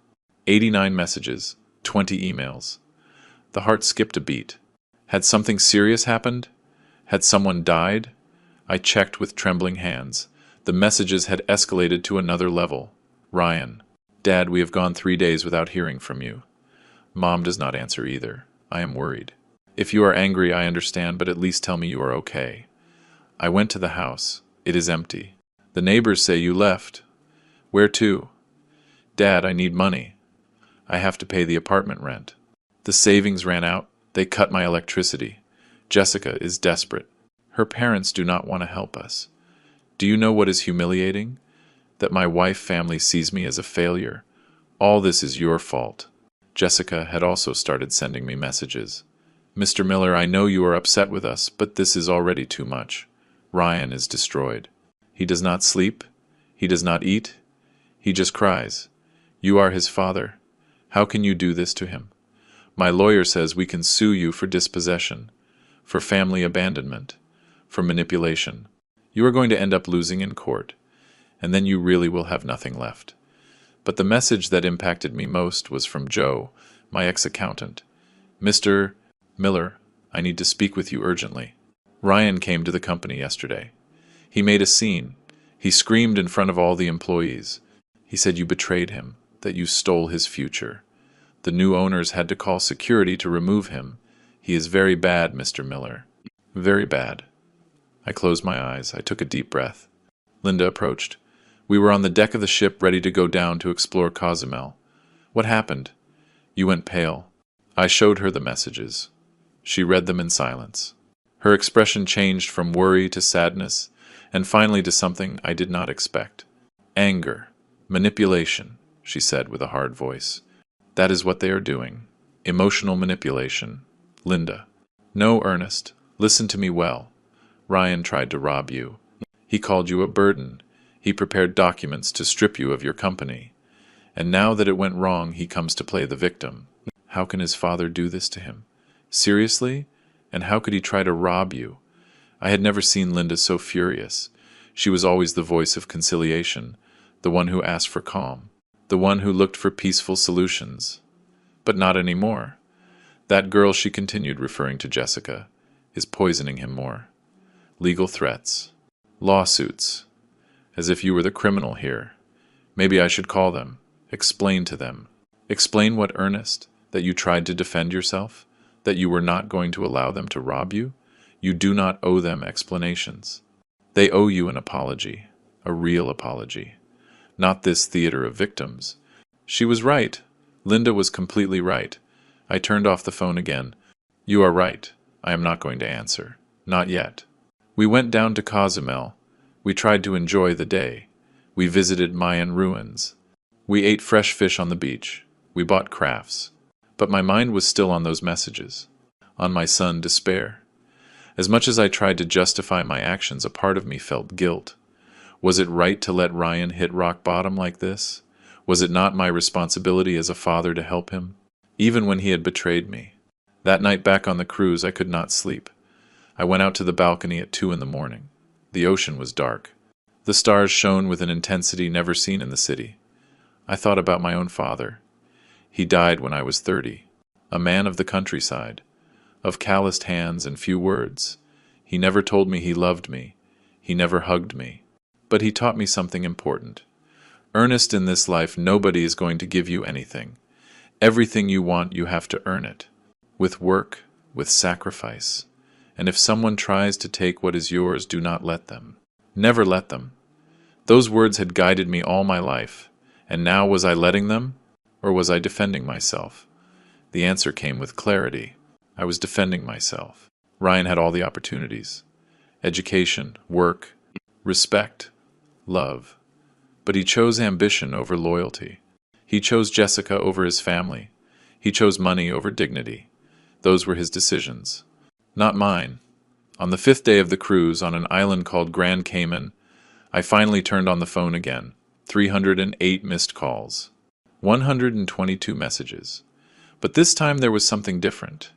89 messages. 20 emails. The heart skipped a beat. Had something serious happened? Had someone died? I checked with trembling hands. The messages had escalated to another level. Ryan. Dad, we have gone 3 days without hearing from you. Mom does not answer either. I am worried. If you are angry, I understand, but at least tell me you are okay. I went to the house. It is empty. The neighbors say you left. Where to? Dad, I need money. I have to pay the apartment rent. The savings ran out. They cut my electricity. Jessica is desperate. Her parents do not want to help us. Do you know what is humiliating? That my wife family sees me as a failure. All this is your fault. Jessica had also started sending me messages. Mr. Miller, I know you are upset with us, but this is already too much. Ryan is destroyed. He does not sleep. He does not eat. He just cries. You are his father. How can you do this to him? My lawyer says we can sue you for dispossession, for family abandonment, for manipulation. You are going to end up losing in court, and then you really will have nothing left. But the message that impacted me most was from Joe, my ex-accountant. Mr. Miller, I need to speak with you urgently. Ryan came to the company yesterday. He made a scene. He screamed in front of all the employees. He said you betrayed him, that you stole his future. The new owners had to call security to remove him. He is very bad, Mr. Miller. Very bad. I closed my eyes. I took a deep breath. Linda approached. We were on the deck of the ship ready to go down to explore Cozumel. What happened? You went pale. I showed her the messages. She read them in silence. Her expression changed from worry to sadness, and finally to something I did not expect. Anger. Manipulation, she said with a hard voice. That is what they are doing. Emotional manipulation. Linda. No, Ernest. Listen to me well. Ryan tried to rob you. He called you a burden. He prepared documents to strip you of your company. And now that it went wrong, he comes to play the victim. How can his father do this to him? Seriously? And how could he try to rob you? I had never seen Linda so furious. She was always the voice of conciliation, the one who asked for calm, the one who looked for peaceful solutions. But not anymore. That girl, she continued, referring to Jessica, is poisoning him more. Legal threats. Lawsuits. As if you were the criminal here. Maybe I should call them. Explain to them. Explain what, Ernest? That you tried to defend yourself? That you were not going to allow them to rob you? You do not owe them explanations. They owe you an apology. A real apology. Not this theater of victims. She was right. Linda was completely right. I turned off the phone again. You are right. I am not going to answer. Not yet. We went down to Cozumel. We tried to enjoy the day. We visited Mayan ruins. We ate fresh fish on the beach. We bought crafts. But my mind was still on those messages. On my son, despair. As much as I tried to justify my actions, a part of me felt guilt. Was it right to let Ryan hit rock bottom like this? Was it not my responsibility as a father to help him? Even when he had betrayed me. That night back on the cruise, I could not sleep. I went out to the balcony at 2 a.m. The ocean was dark. The stars shone with an intensity never seen in the city. I thought about my own father. He died when I was 30, a man of the countryside, of calloused hands and few words. He never told me he loved me. He never hugged me. But he taught me something important. Ernest, in this life, nobody is going to give you anything. Everything you want, you have to earn it. With work, with sacrifice. And if someone tries to take what is yours, do not let them. Never let them. Those words had guided me all my life. And now was I letting them? Or was I defending myself? The answer came with clarity. I was defending myself. Ryan had all the opportunities. Education, work, respect, love. But he chose ambition over loyalty. He chose Jessica over his family. He chose money over dignity. Those were his decisions. Not mine. On the 5th day of the cruise, on an island called Grand Cayman, I finally turned on the phone again. 308 missed calls. 122 messages. But this time there was something different.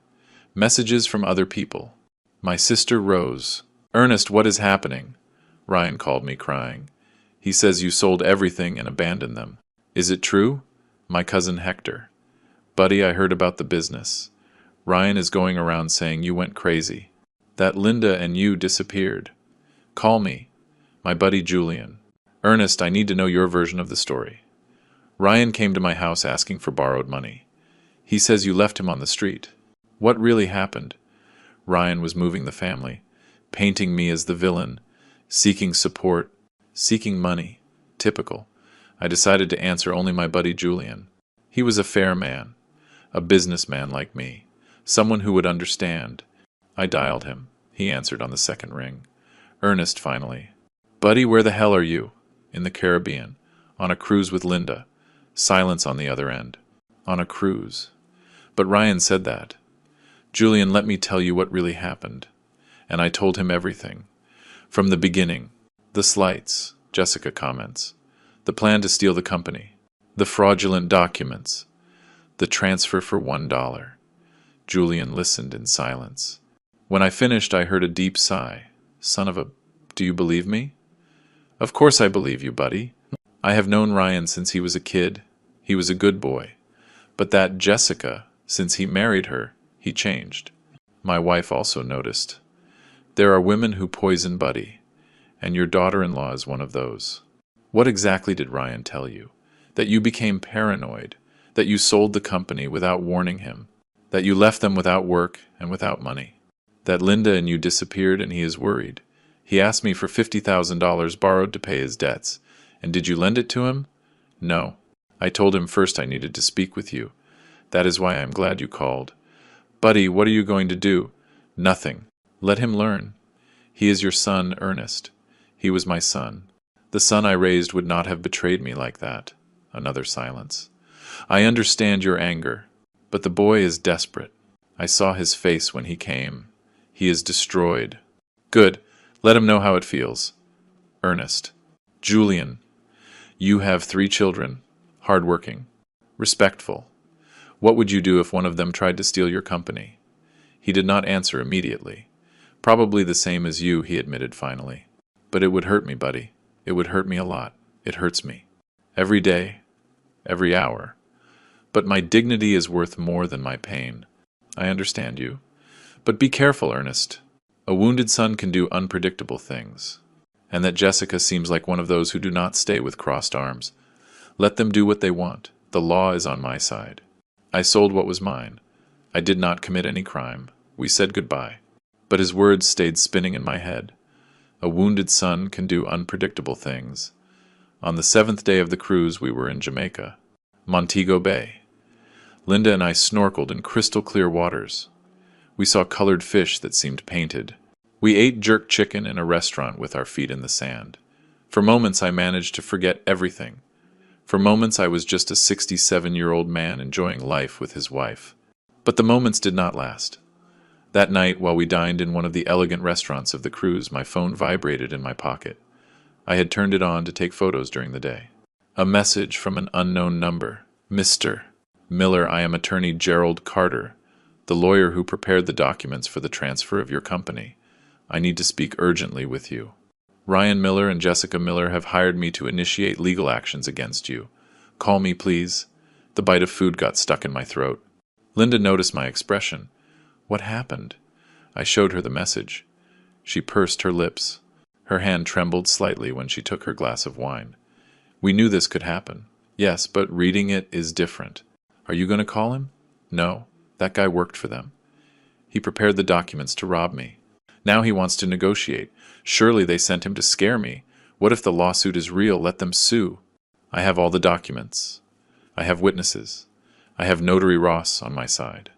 Messages from other people. My sister Rose. Ernest, what is happening? Ryan called me crying. He says you sold everything and abandoned them. Is it true? My cousin Hector. Buddy, I heard about the business. Ryan is going around saying you went crazy. That Linda and you disappeared. Call me. My buddy Julian. Ernest, I need to know your version of the story. Ryan came to my house asking for borrowed money. He says you left him on the street. What really happened? Ryan was moving the family, painting me as the villain, seeking support, seeking money. Typical. I decided to answer only my buddy Julian. He was a fair man, a businessman like me, someone who would understand. I dialed him. He answered on the second ring. Ernest, finally. Buddy, where the hell are you? In the Caribbean. On a cruise with Linda. Silence on the other end. On a cruise. But Ryan said that. Julian, let me tell you what really happened. And I told him everything. From the beginning. The slights, Jessica comments. The plan to steal the company. The fraudulent documents. The transfer for $1. Julian listened in silence. When I finished, I heard a deep sigh. Son of a... Do you believe me? Of course I believe you, buddy. I have known Ryan since he was a kid. He was a good boy. But that Jessica, since he married her, he changed. My wife also noticed. There are women who poison Buddy, and your daughter-in-law is one of those. What exactly did Ryan tell you? That you became paranoid, that you sold the company without warning him, that you left them without work and without money, that Linda and you disappeared and he is worried. He asked me for $50,000 borrowed to pay his debts. And did you lend it to him? No. I told him first I needed to speak with you. That is why I am glad you called. Buddy, what are you going to do? Nothing. Let him learn. He is your son, Ernest. He was my son. The son I raised would not have betrayed me like that. Another silence. I understand your anger, but the boy is desperate. I saw his face when he came. He is destroyed. Good. Let him know how it feels. Ernest. Julian. You have 3 children. Hardworking. Respectful. What would you do if one of them tried to steal your company? He did not answer immediately. Probably the same as you, he admitted finally. But it would hurt me, buddy. It would hurt me a lot. It hurts me. Every day. Every hour. But my dignity is worth more than my pain. I understand you. But be careful, Ernest. A wounded son can do unpredictable things. And that Jessica seems like one of those who do not stay with crossed arms. Let them do what they want. The law is on my side. I sold what was mine. I did not commit any crime. We said goodbye. But his words stayed spinning in my head. A wounded son can do unpredictable things. On the 7th day of the cruise, we were in Jamaica, Montego Bay. Linda and I snorkeled in crystal clear waters. We saw colored fish that seemed painted. We ate jerk chicken in a restaurant with our feet in the sand. For moments I managed to forget everything. For moments I was just a 67-year-old man enjoying life with his wife. But the moments did not last. That night, while we dined in one of the elegant restaurants of the cruise, my phone vibrated in my pocket. I had turned it on to take photos during the day. A message from an unknown number. Mr. Miller, I am attorney Gerald Carter, the lawyer who prepared the documents for the transfer of your company. I need to speak urgently with you. Ryan Miller and Jessica Miller have hired me to initiate legal actions against you. Call me, please. The bite of food got stuck in my throat. Linda noticed my expression. What happened? I showed her the message. She pursed her lips. Her hand trembled slightly when she took her glass of wine. We knew this could happen. Yes, but reading it is different. Are you going to call him? No. That guy worked for them. He prepared the documents to rob me. Now he wants to negotiate. Surely they sent him to scare me. What if the lawsuit is real? Let them sue. I have all the documents. I have witnesses. I have Notary Ross on my side.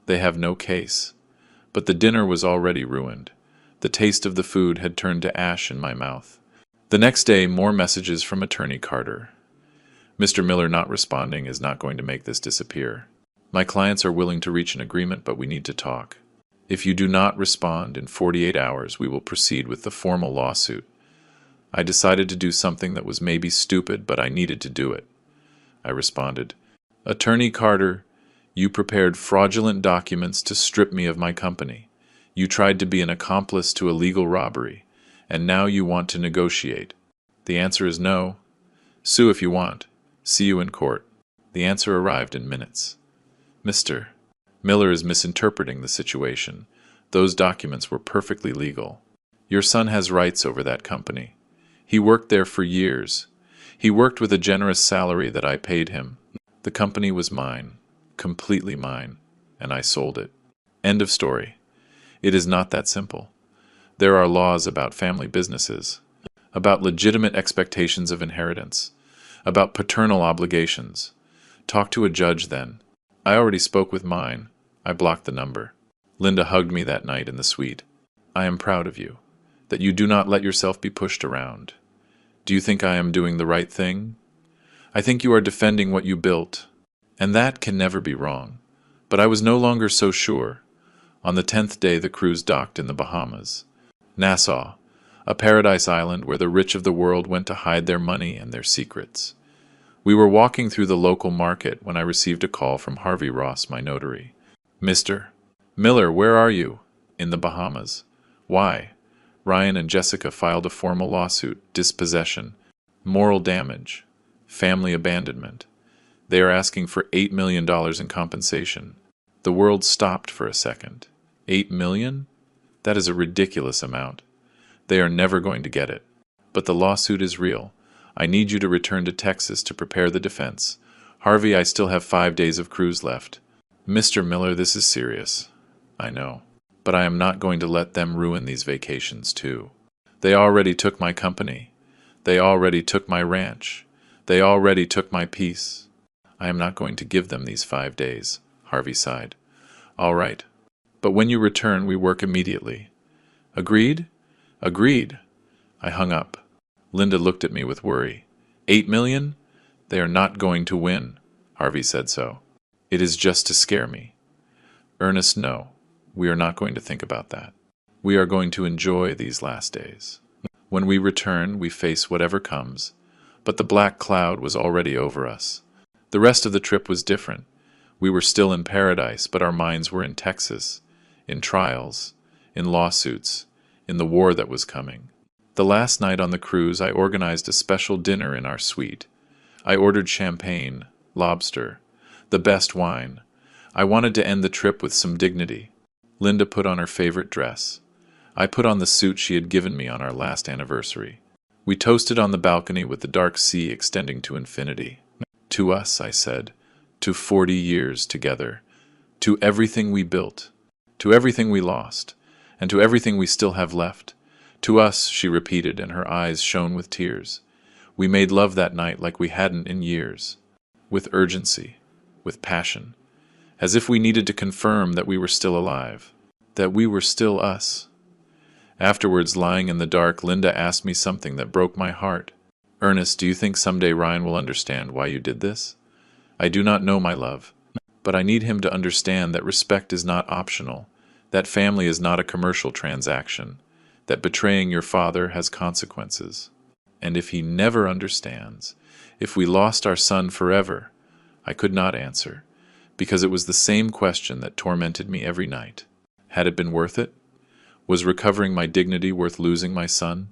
They have no case. But the dinner was already ruined. The taste of the food had turned to ash in my mouth. The next day, more messages from Attorney Carter. Mr. Miller not responding is not going to make this disappear. My clients are willing to reach an agreement, but we need to talk. If you do not respond in 48 hours, we will proceed with the formal lawsuit. I decided to do something that was maybe stupid, but I needed to do it. I responded, Attorney Carter, you prepared fraudulent documents to strip me of my company. You tried to be an accomplice to a legal robbery, and now you want to negotiate. The answer is no. Sue if you want. See you in court. The answer arrived in minutes. Mr. Miller is misinterpreting the situation. Those documents were perfectly legal. Your son has rights over that company. He worked there for years. He worked with a generous salary that I paid him. The company was mine, completely mine, and I sold it. End of story. It is not that simple. There are laws about family businesses, about legitimate expectations of inheritance, about paternal obligations. Talk to a judge then. I already spoke with mine. I blocked the number. Linda hugged me that night in the suite. I am proud of you, that you do not let yourself be pushed around. Do you think I am doing the right thing? I think you are defending what you built, and that can never be wrong. But I was no longer so sure. On the 10th day the cruise docked in the Bahamas. Nassau, a paradise island where the rich of the world went to hide their money and their secrets. We were walking through the local market when I received a call from Harvey Ross, my notary. Mr. Miller, where are you? In the Bahamas. Why? Ryan and Jessica filed a formal lawsuit, dispossession, moral damage, family abandonment. They are asking for $8 million in compensation. The world stopped for a second. $8 million? That is a ridiculous amount. They are never going to get it. But the lawsuit is real. I need you to return to Texas to prepare the defense. Harvey, I still have 5 days of cruise left. Mr. Miller, this is serious. I know. But I am not going to let them ruin these vacations, too. They already took my company. They already took my ranch. They already took my peace. I am not going to give them these 5 days, Harvey sighed. All right. But when you return, we work immediately. Agreed? Agreed. I hung up. Linda looked at me with worry. 8 million? They are not going to win. Harvey said so. It is just to scare me. Ernest, no. We are not going to think about that. We are going to enjoy these last days. When we return, we face whatever comes. But the black cloud was already over us. The rest of the trip was different. We were still in paradise, but our minds were in Texas, in trials, in lawsuits, in the war that was coming. The last night on the cruise, I organized a special dinner in our suite. I ordered champagne, lobster, the best wine. I wanted to end the trip with some dignity. Linda put on her favorite dress. I put on the suit she had given me on our last anniversary. We toasted on the balcony with the dark sea extending to infinity. To us, I said, to 40 years together, to everything we built, to everything we lost, and to everything we still have left. To us, she repeated, and her eyes shone with tears. We made love that night like we hadn't in years, with urgency, with passion, as if we needed to confirm that we were still alive, that we were still us. Afterwards, lying in the dark, Linda asked me something that broke my heart. Ernest, do you think someday Ryan will understand why you did this? I do not know, my love, but I need him to understand that respect is not optional, that family is not a commercial transaction, that betraying your father has consequences. And if he never understands, if we lost our son forever, I could not answer, because it was the same question that tormented me every night. Had it been worth it? Was recovering my dignity worth losing my son?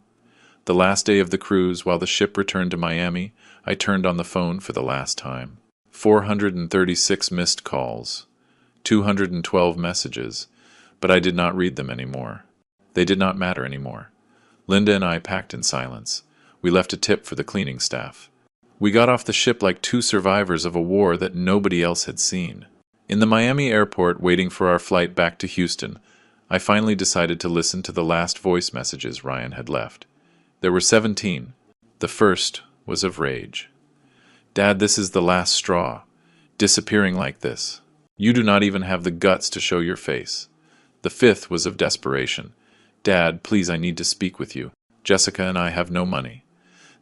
The last day of the cruise, while the ship returned to Miami, I turned on the phone for the last time. 436 missed calls, 212 messages, but I did not read them anymore. They did not matter anymore. Linda and I packed in silence. We left a tip for the cleaning staff. We got off the ship like two survivors of a war that nobody else had seen. In the Miami airport, waiting for our flight back to Houston, I finally decided to listen to the last voice messages Ryan had left. There were 17. The first was of rage. Dad, this is the last straw. Disappearing like this. You do not even have the guts to show your face. The fifth was of desperation. Dad, please, I need to speak with you. Jessica and I have no money.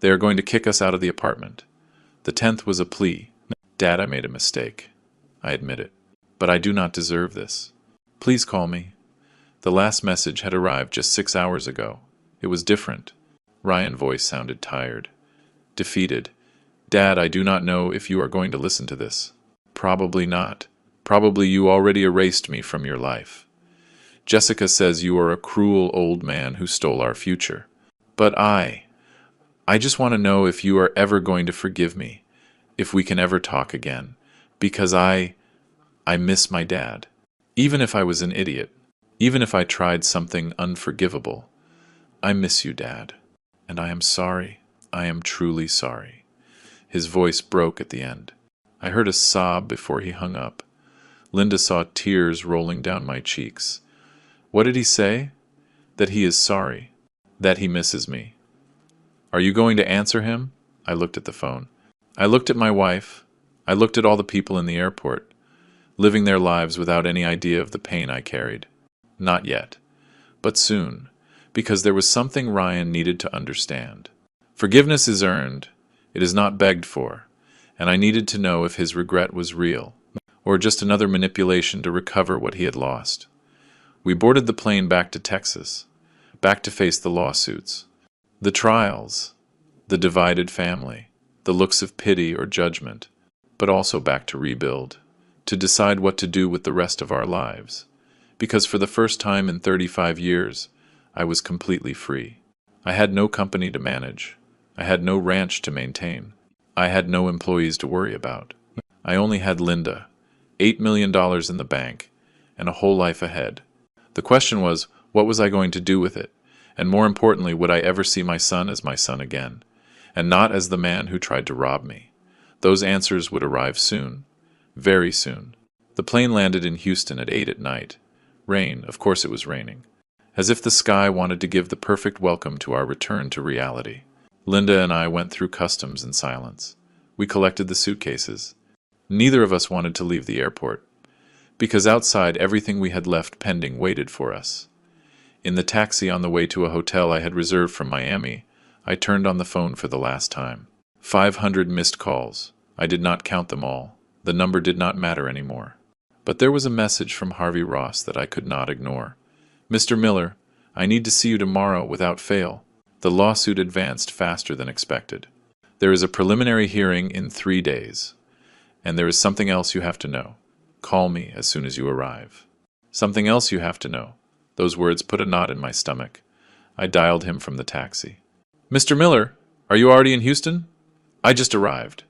They are going to kick us out of the apartment. The 10th was a plea. Dad, I made a mistake. I admit it. But I do not deserve this. Please call me. The last message had arrived just 6 hours ago. It was different. Ryan's voice sounded tired. Defeated. Dad, I do not know if you are going to listen to this. Probably not. Probably you already erased me from your life. Jessica says you are a cruel old man who stole our future. But I just want to know if you are ever going to forgive me, if we can ever talk again, because I miss my dad. Even if I was an idiot, even if I tried something unforgivable, I miss you, Dad, and I am sorry. I am truly sorry. His voice broke at the end. I heard a sob before he hung up. Linda saw tears rolling down my cheeks. What did he say? That he is sorry. That he misses me. Are you going to answer him? I looked at the phone. I looked at my wife. I looked at all the people in the airport, living their lives without any idea of the pain I carried. Not yet, but soon, because there was something Ryan needed to understand. Forgiveness is earned, it is not begged for, and I needed to know if his regret was real, or just another manipulation to recover what he had lost. We boarded the plane back to Texas, back to face the lawsuits, the trials, the divided family, the looks of pity or judgment, but also back to rebuild, to decide what to do with the rest of our lives. Because for the first time in 35 years, I was completely free. I had no company to manage. I had no ranch to maintain. I had no employees to worry about. I only had Linda, $8 million in the bank, and a whole life ahead. The question was, what was I going to do with it? And more importantly, would I ever see my son as my son again, and not as the man who tried to rob me? Those answers would arrive soon, very soon. The plane landed in Houston at 8 at night. Rain, of course it was raining, as if the sky wanted to give the perfect welcome to our return to reality. Linda and I went through customs in silence. We collected the suitcases. Neither of us wanted to leave the airport, because outside everything we had left pending waited for us. In the taxi on the way to a hotel I had reserved from Miami, I turned on the phone for the last time. 500 missed calls. I did not count them all. The number did not matter anymore. But there was a message from Harvey Ross that I could not ignore. "Mr. Miller, I need to see you tomorrow without fail." The lawsuit advanced faster than expected. "There is a preliminary hearing in 3 days. And there is something else you have to know. Call me as soon as you arrive." Something else you have to know. Those words put a knot in my stomach. I dialed him from the taxi. "Mr. Miller, are you already in Houston?" "I just arrived."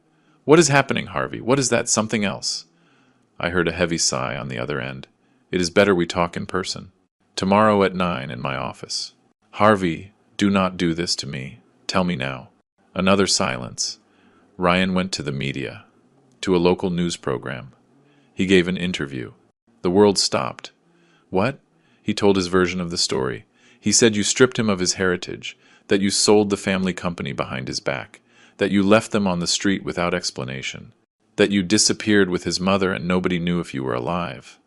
"What is happening, Harvey? What is that something else?" I heard a heavy sigh on the other end. "It is better we talk in person. Tomorrow at 9 in my office." "Harvey, do not do this to me. Tell me now." Another silence. Ryan went to the media, to a local news program. He gave an interview. The world stopped. "What?" He told his version of the story. "He said you stripped him of his heritage, that you sold the family company behind his back, that you left them on the street without explanation, that you disappeared with his mother and nobody knew if you were alive.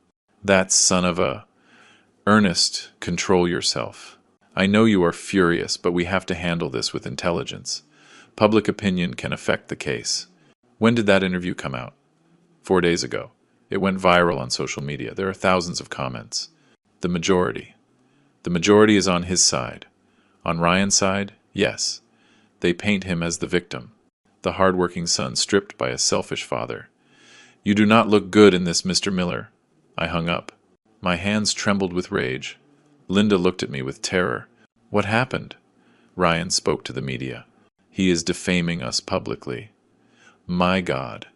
That son of a... Ernest, control yourself. I know you are furious, but we have to handle this with intelligence. Public opinion can affect the case." When did that interview come out? 4 days ago. It went viral on social media. There are thousands of comments. The majority. The majority is on his side. On Ryan's side, yes. They paint him as the victim, the hard-working son stripped by a selfish father. "You do not look good in this, Mr. Miller." I hung up. My hands trembled with rage. Linda looked at me with terror. "What happened?" Ryan spoke to the media. "He is defaming us publicly." My God.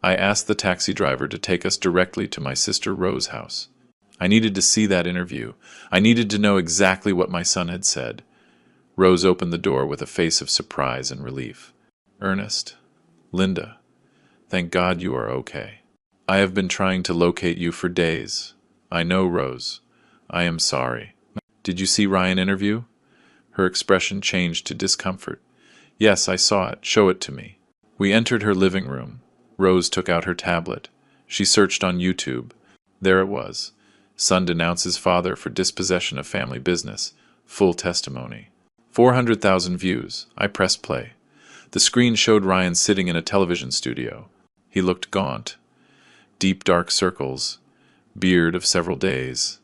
I asked the taxi driver to take us directly to my sister Rose's house. I needed to see that interview. I needed to know exactly what my son had said. Rose opened the door with a face of surprise and relief. "Ernest, Linda, thank God you are okay. I have been trying to locate you for days. I know, Rose. I am sorry." "Did you see Ryan interview?" Her expression changed to discomfort. "Yes, I saw it. Show it to me." We entered her living room. Rose took out her tablet. She searched on YouTube. There it was. Son denounces father for dispossession of family business. Full testimony. 400,000 views. I pressed play. The screen showed Ryan sitting in a television studio. He looked gaunt. Deep dark circles. Beard of several days.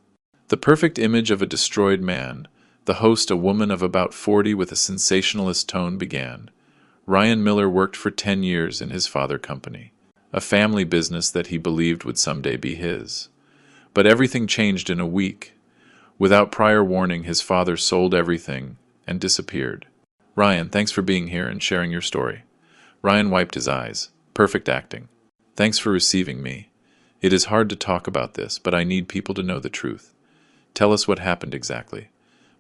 The perfect image of a destroyed man. The host, a woman of about 40 with a sensationalist tone, began. Ryan Miller worked for 10 years in his father company, a family business that he believed would someday be his. But everything changed in a week. Without prior warning, his father sold everything and disappeared. "Ryan, thanks for being here and sharing your story." Ryan wiped his eyes. Perfect acting. "Thanks for receiving me. It is hard to talk about this, but I need people to know the truth. Tell us what happened exactly."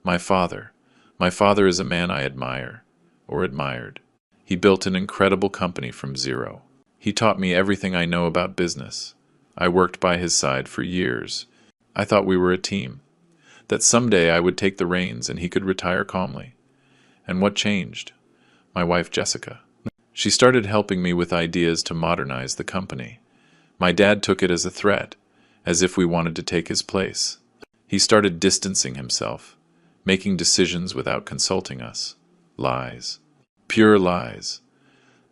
My father is a man I admire, or admired. He built an incredible company from zero. He taught me everything I know about business. I worked by his side for years. I thought we were a team, that someday I would take the reins and he could retire calmly. And what changed? My wife, Jessica. She started helping me with ideas to modernize the company. My dad took it as a threat, as if we wanted to take his place. He started distancing himself, making decisions without consulting us. Lies. Pure lies.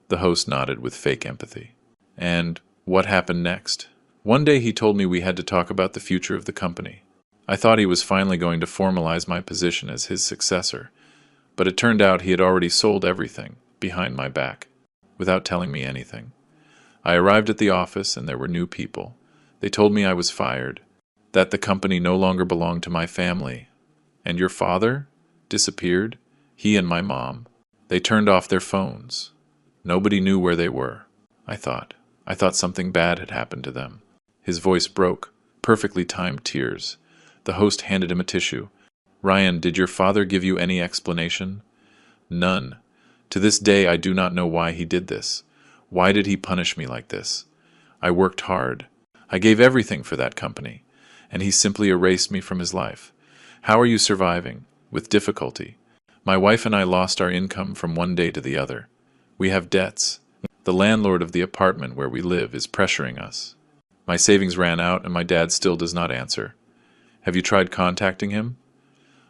The host nodded with fake empathy. And what happened next? One day he told me we had to talk about the future of the company. I thought he was finally going to formalize my position as his successor, but it turned out he had already sold everything, behind my back, without telling me anything. I arrived at the office and there were new people. They told me I was fired, that the company no longer belonged to my family. And your father? Disappeared? He and my mom. They turned off their phones. Nobody knew where they were. I thought something bad had happened to them. His voice broke, perfectly timed tears. The host handed him a tissue. Ryan, did your father give you any explanation? None. To this day I do not know why he did this. Why did he punish me like this? I worked hard. I gave everything for that company, and he simply erased me from his life. How are you surviving? With difficulty. My wife and I lost our income from one day to the other. We have debts. The landlord of the apartment where we live is pressuring us. My savings ran out and my dad still does not answer. Have you tried contacting him?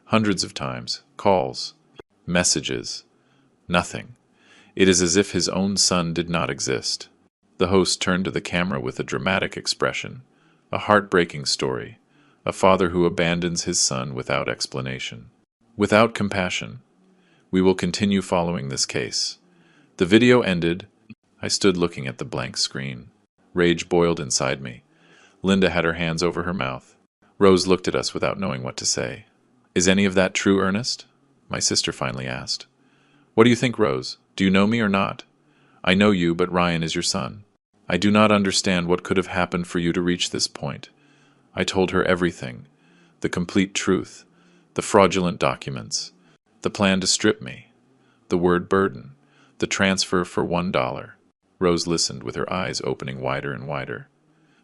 Hundreds of times. Calls. Messages. Nothing. It is as if his own son did not exist. The host turned to the camera with a dramatic expression. A heartbreaking story. A father who abandons his son without explanation. Without compassion. We will continue following this case. The video ended. I stood looking at the blank screen. Rage boiled inside me. Linda had her hands over her mouth. Rose looked at us without knowing what to say. Is any of that true, Ernest? My sister finally asked. What do you think, Rose? Do you know me or not? I know you, but Ryan is your son. I do not understand what could have happened for you to reach this point. I told her everything. The complete truth. The fraudulent documents. The plan to strip me. The word burden. The transfer for $1. Rose listened with her eyes opening wider and wider.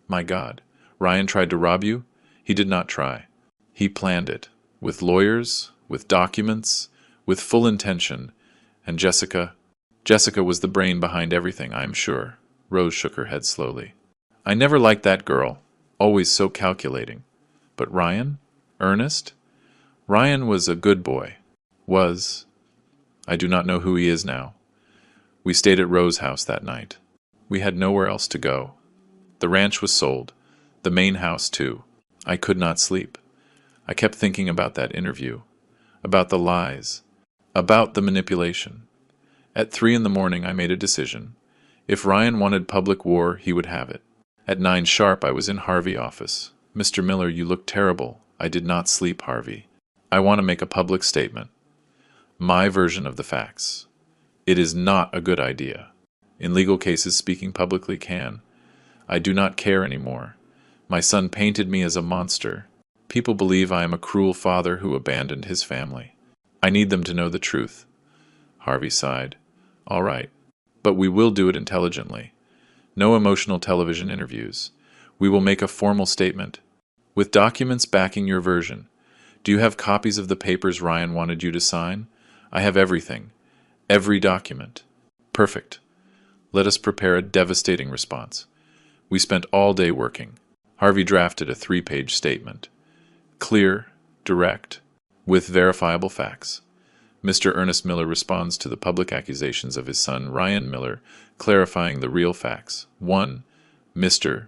My God, Ryan tried to rob you? He did not try. He planned it. With lawyers, with documents, with full intention. And Jessica was the brain behind everything, I am sure. Rose shook her head slowly. I never liked that girl. Always so calculating. But Ryan? Ernest? Ryan was a good boy. Was. I do not know who he is now. We stayed at Rose's house that night. We had nowhere else to go. The ranch was sold. The main house, too. I could not sleep. I kept thinking about that interview. About the lies. About the manipulation. At 3 a.m, I made a decision. If Ryan wanted public war, he would have it. At 9 sharp, I was in Harvey's office. Mr. Miller, you look terrible. I did not sleep, Harvey. I want to make a public statement. My version of the facts. It is not a good idea. In legal cases, speaking publicly can. I do not care anymore. My son painted me as a monster. People believe I am a cruel father who abandoned his family. I need them to know the truth. Harvey sighed. All right. But we will do it intelligently. No emotional television interviews. We will make a formal statement. With documents backing your version. Do you have copies of the papers Ryan wanted you to sign? I have everything. Every document. Perfect. Let us prepare a devastating response. We spent all day working. Harvey drafted a 3-page statement. Clear, direct, with verifiable facts. Mr. Ernest Miller responds to the public accusations of his son Ryan Miller, clarifying the real facts. 1. Mr.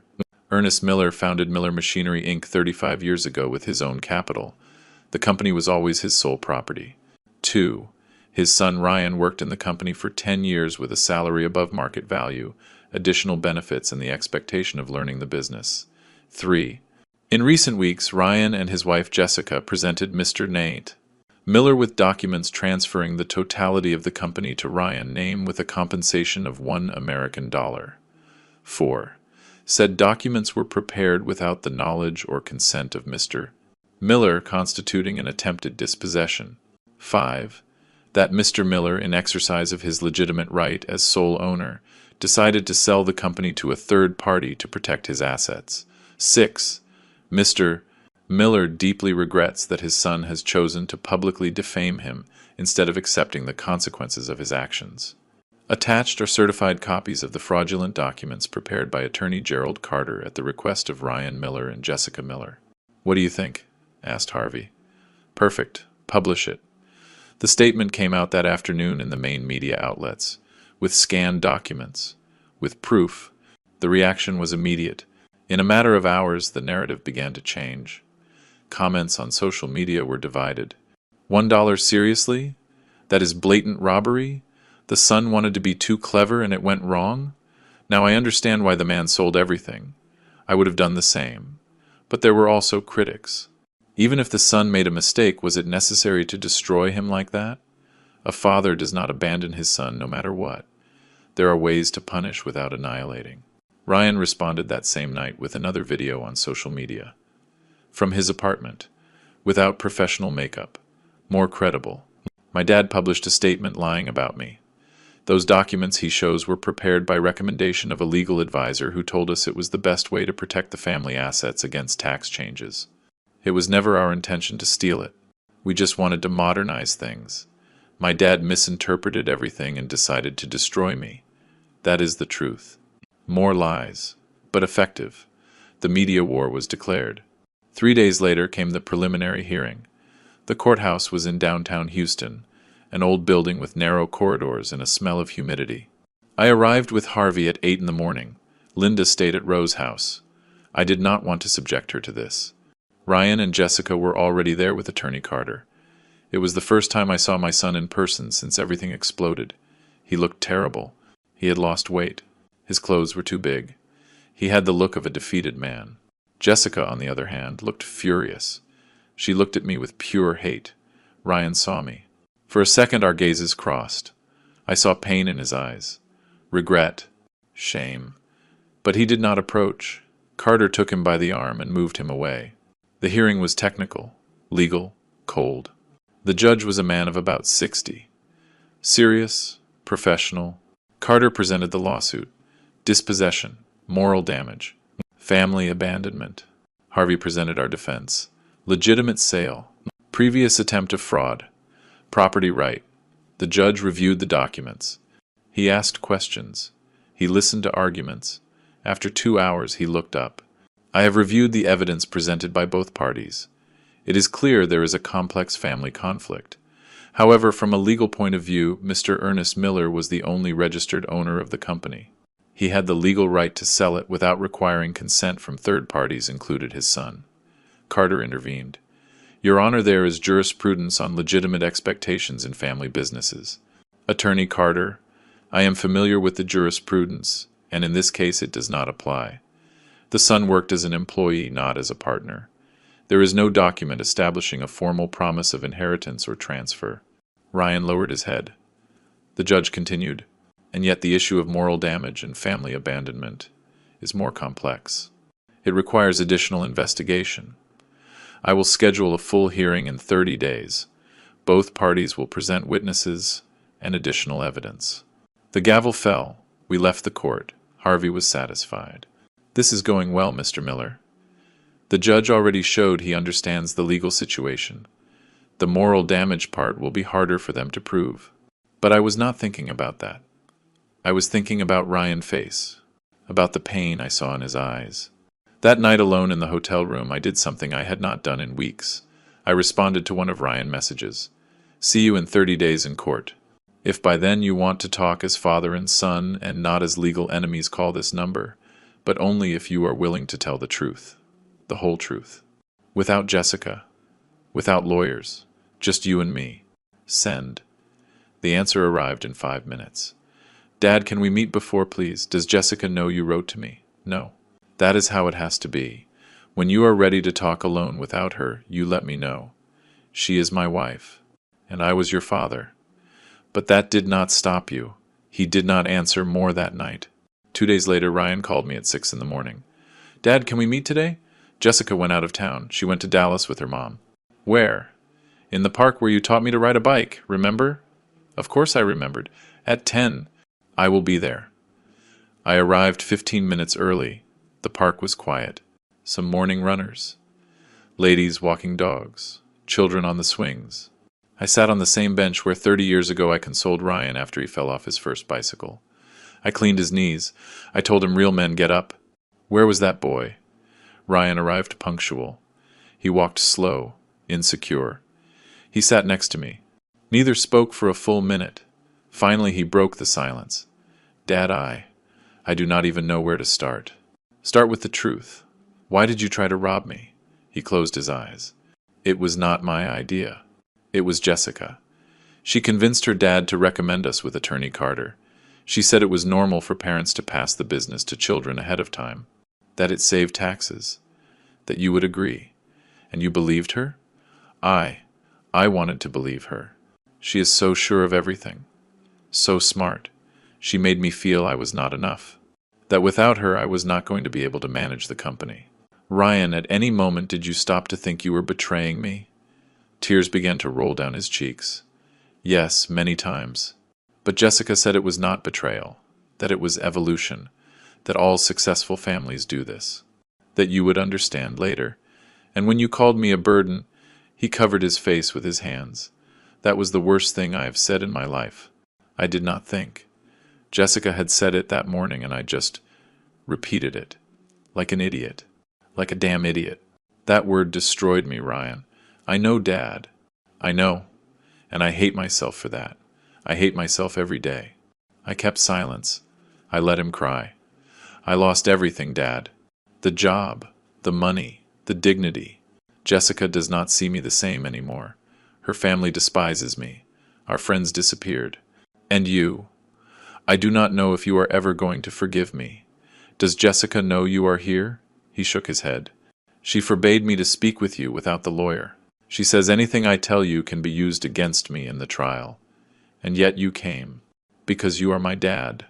Ernest Miller founded Miller Machinery, Inc. 35 years ago with his own capital. The company was always his sole property. 2. His son Ryan worked in the company for 10 years with a salary above market value, additional benefits, and the expectation of learning the business. 3. In recent weeks, Ryan and his wife Jessica presented Mr. Nate Miller with documents transferring the totality of the company to Ryan name with a compensation of $1 American. 4. Said documents were prepared without the knowledge or consent of Mr. Miller, constituting an attempted dispossession. 5. That Mr. Miller, in exercise of his legitimate right as sole owner, decided to sell the company to a third party to protect his assets. 6. Mr. Miller deeply regrets that his son has chosen to publicly defame him instead of accepting the consequences of his actions. Attached are certified copies of the fraudulent documents prepared by attorney Gerald Carter at the request of Ryan Miller and Jessica Miller. What do you think? Asked Harvey. Perfect. Publish it. The statement came out that afternoon in the main media outlets, with scanned documents, with proof. The reaction was immediate. In a matter of hours, the narrative began to change. Comments on social media were divided. $1 seriously? That is blatant robbery? The son wanted to be too clever and it went wrong? Now I understand why the man sold everything. I would have done the same. But there were also critics. Even if the son made a mistake, was it necessary to destroy him like that? A father does not abandon his son no matter what. There are ways to punish without annihilating. Ryan responded that same night with another video on social media. From his apartment, without professional makeup, more credible. My dad published a statement lying about me. Those documents he shows were prepared by recommendation of a legal advisor who told us it was the best way to protect the family assets against tax changes. It was never our intention to steal it. We just wanted to modernize things. My dad misinterpreted everything and decided to destroy me. That is the truth. More lies, but effective. The media war was declared. 3 days later came the preliminary hearing. The courthouse was in downtown Houston, an old building with narrow corridors and a smell of humidity. I arrived with Harvey at 8 in the morning. Linda stayed at Rose's house. I did not want to subject her to this. Ryan and Jessica were already there with Attorney Carter. It was the first time I saw my son in person since everything exploded. He looked terrible. He had lost weight. His clothes were too big. He had the look of a defeated man. Jessica, on the other hand, looked furious. She looked at me with pure hate. Ryan saw me. For a second our gazes crossed. I saw pain in his eyes, regret, shame. But he did not approach. Carter took him by the arm and moved him away. The hearing was technical, legal, cold. The judge was a man of about 60. Serious, professional. Carter presented the lawsuit. Dispossession, moral damage, family abandonment. Harvey presented our defense. Legitimate sale, previous attempt of fraud, property right. The judge reviewed the documents. He asked questions. He listened to arguments. After 2 hours, he looked up. I have reviewed the evidence presented by both parties. It is clear there is a complex family conflict. However, from a legal point of view, Mr. Ernest Miller was the only registered owner of the company. He had the legal right to sell it without requiring consent from third parties, included his son. Carter intervened. Your Honor, there is jurisprudence on legitimate expectations in family businesses. Attorney Carter, I am familiar with the jurisprudence, and in this case it does not apply. The son worked as an employee, not as a partner. There is no document establishing a formal promise of inheritance or transfer. Ryan lowered his head. The judge continued, and yet the issue of moral damage and family abandonment is more complex. It requires additional investigation. I will schedule a full hearing in 30 days. Both parties will present witnesses and additional evidence. The gavel fell. We left the court. Harvey was satisfied. This is going well, Mr. Miller. The judge already showed he understands the legal situation. The moral damage part will be harder for them to prove. But I was not thinking about that. I was thinking about Ryan's face, about the pain I saw in his eyes. That night alone in the hotel room, I did something I had not done in weeks. I responded to one of Ryan's messages. See you in 30 days in court. If by then you want to talk as father and son and not as legal enemies, call this number, but only if you are willing to tell the truth, the whole truth. Without Jessica, without lawyers, just you and me. Send. The answer arrived in 5 minutes. Dad, can we meet before, please? Does Jessica know you wrote to me? No. That is how it has to be. When you are ready to talk alone without her, you let me know. She is my wife, and I was your father. But that did not stop you. He did not answer more that night. 2 days later, Ryan called me at 6 in the morning. Dad, can we meet today? Jessica went out of town. She went to Dallas with her mom. Where? In the park where you taught me to ride a bike, remember? Of course I remembered. At 10. I will be there. I arrived 15 minutes early. The park was quiet. Some morning runners. Ladies walking dogs. Children on the swings. I sat on the same bench where 30 years ago I consoled Ryan after he fell off his first bicycle. I cleaned his knees. I told him real men get up. Where was that boy? Ryan arrived punctual. He walked slow, insecure. He sat next to me. Neither spoke for a full minute. Finally he broke the silence. Dad, I do not even know where to start. Start with the truth. Why did you try to rob me? He closed his eyes. It was not my idea. It was Jessica. She convinced her dad to recommend us with Attorney Carter. She said it was normal for parents to pass the business to children ahead of time, that it saved taxes, that you would agree. And you believed her? I wanted to believe her. She is so sure of everything. So smart. She made me feel I was not enough. That without her I was not going to be able to manage the company. Ryan, at any moment did you stop to think you were betraying me? Tears began to roll down his cheeks. Yes, many times. But Jessica said it was not betrayal, that it was evolution, that all successful families do this, that you would understand later. And when you called me a burden, he covered his face with his hands. That was the worst thing I have said in my life. I did not think. Jessica had said it that morning and I just repeated it. Like an idiot. Like a damn idiot. That word destroyed me, Ryan. I know, Dad. I know. And I hate myself for that. I hate myself every day. I kept silence. I let him cry. I lost everything, Dad. The job, the money, the dignity. Jessica does not see me the same anymore. Her family despises me. Our friends disappeared. And you. I do not know if you are ever going to forgive me. Does Jessica know you are here? He shook his head. She forbade me to speak with you without the lawyer. She says anything I tell you can be used against me in the trial. And yet you came. Because you are my dad.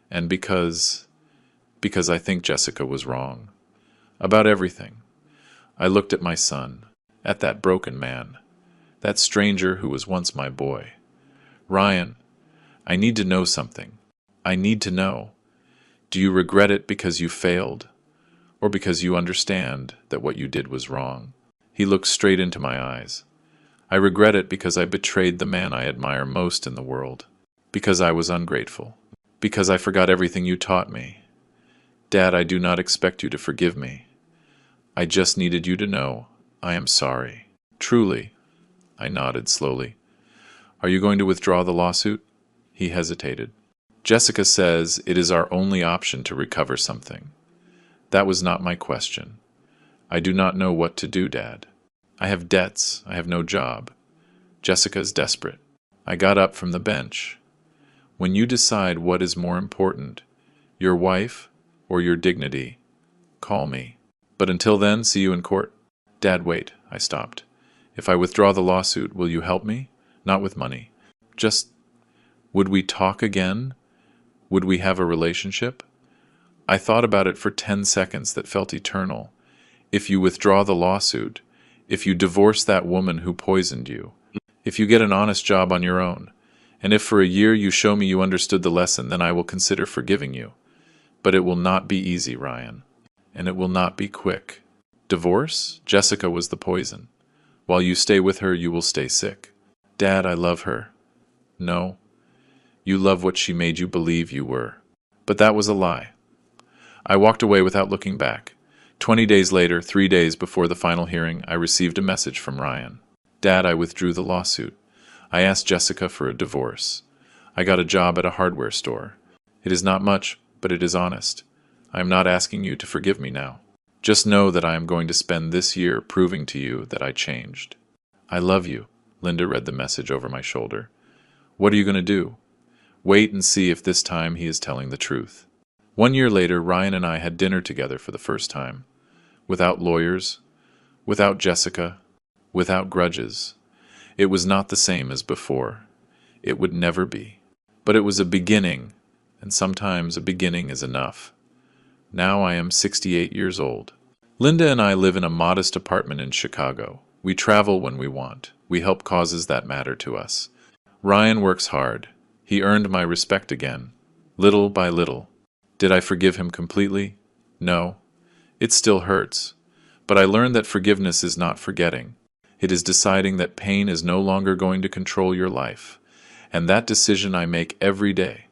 And because I think Jessica was wrong. About everything. I looked at my son. At that broken man. That stranger who was once my boy. Ryan, I need to know something. I need to know. Do you regret it because you failed? Or because you understand that what you did was wrong? He looked straight into my eyes. I regret it because I betrayed the man I admire most in the world. Because I was ungrateful. Because I forgot everything you taught me. Dad, I do not expect you to forgive me. I just needed you to know I am sorry. Truly. I nodded slowly. Are you going to withdraw the lawsuit? He hesitated. Jessica says it is our only option to recover something. That was not my question. I do not know what to do, Dad. I have debts. I have no job. Jessica is desperate. I got up from the bench. When you decide what is more important, your wife or your dignity, call me. But until then, see you in court. Dad, wait. I stopped. If I withdraw the lawsuit, will you help me? Not with money. Just, would we talk again? Would we have a relationship? I thought about it for 10 seconds that felt eternal. If you withdraw the lawsuit, if you divorce that woman who poisoned you, if you get an honest job on your own, and if for a year you show me you understood the lesson, then I will consider forgiving you. But it will not be easy, Ryan. And it will not be quick. Divorce? Jessica was the poison. While you stay with her, you will stay sick. Dad, I love her. No. You love what she made you believe you were. But that was a lie. I walked away without looking back. 20 days later, 3 days before the final hearing, I received a message from Ryan. Dad, I withdrew the lawsuit. I asked Jessica for a divorce. I got a job at a hardware store. It is not much, but it is honest. I am not asking you to forgive me now. Just know that I am going to spend this year proving to you that I changed. I love you. Linda read the message over my shoulder. What are you going to do? Wait and see if this time he is telling the truth. 1 year later, Ryan and I had dinner together for the first time. Without lawyers, without Jessica, without grudges. It was not the same as before. It would never be. But it was a beginning, and sometimes a beginning is enough. Now I am 68 years old. Linda and I live in a modest apartment in Chicago. We travel when we want. We help causes that matter to us. Ryan works hard. He earned my respect again, little by little. Did I forgive him completely? No. It still hurts. But I learned that forgiveness is not forgetting. It is deciding that pain is no longer going to control your life. And that decision I make every day.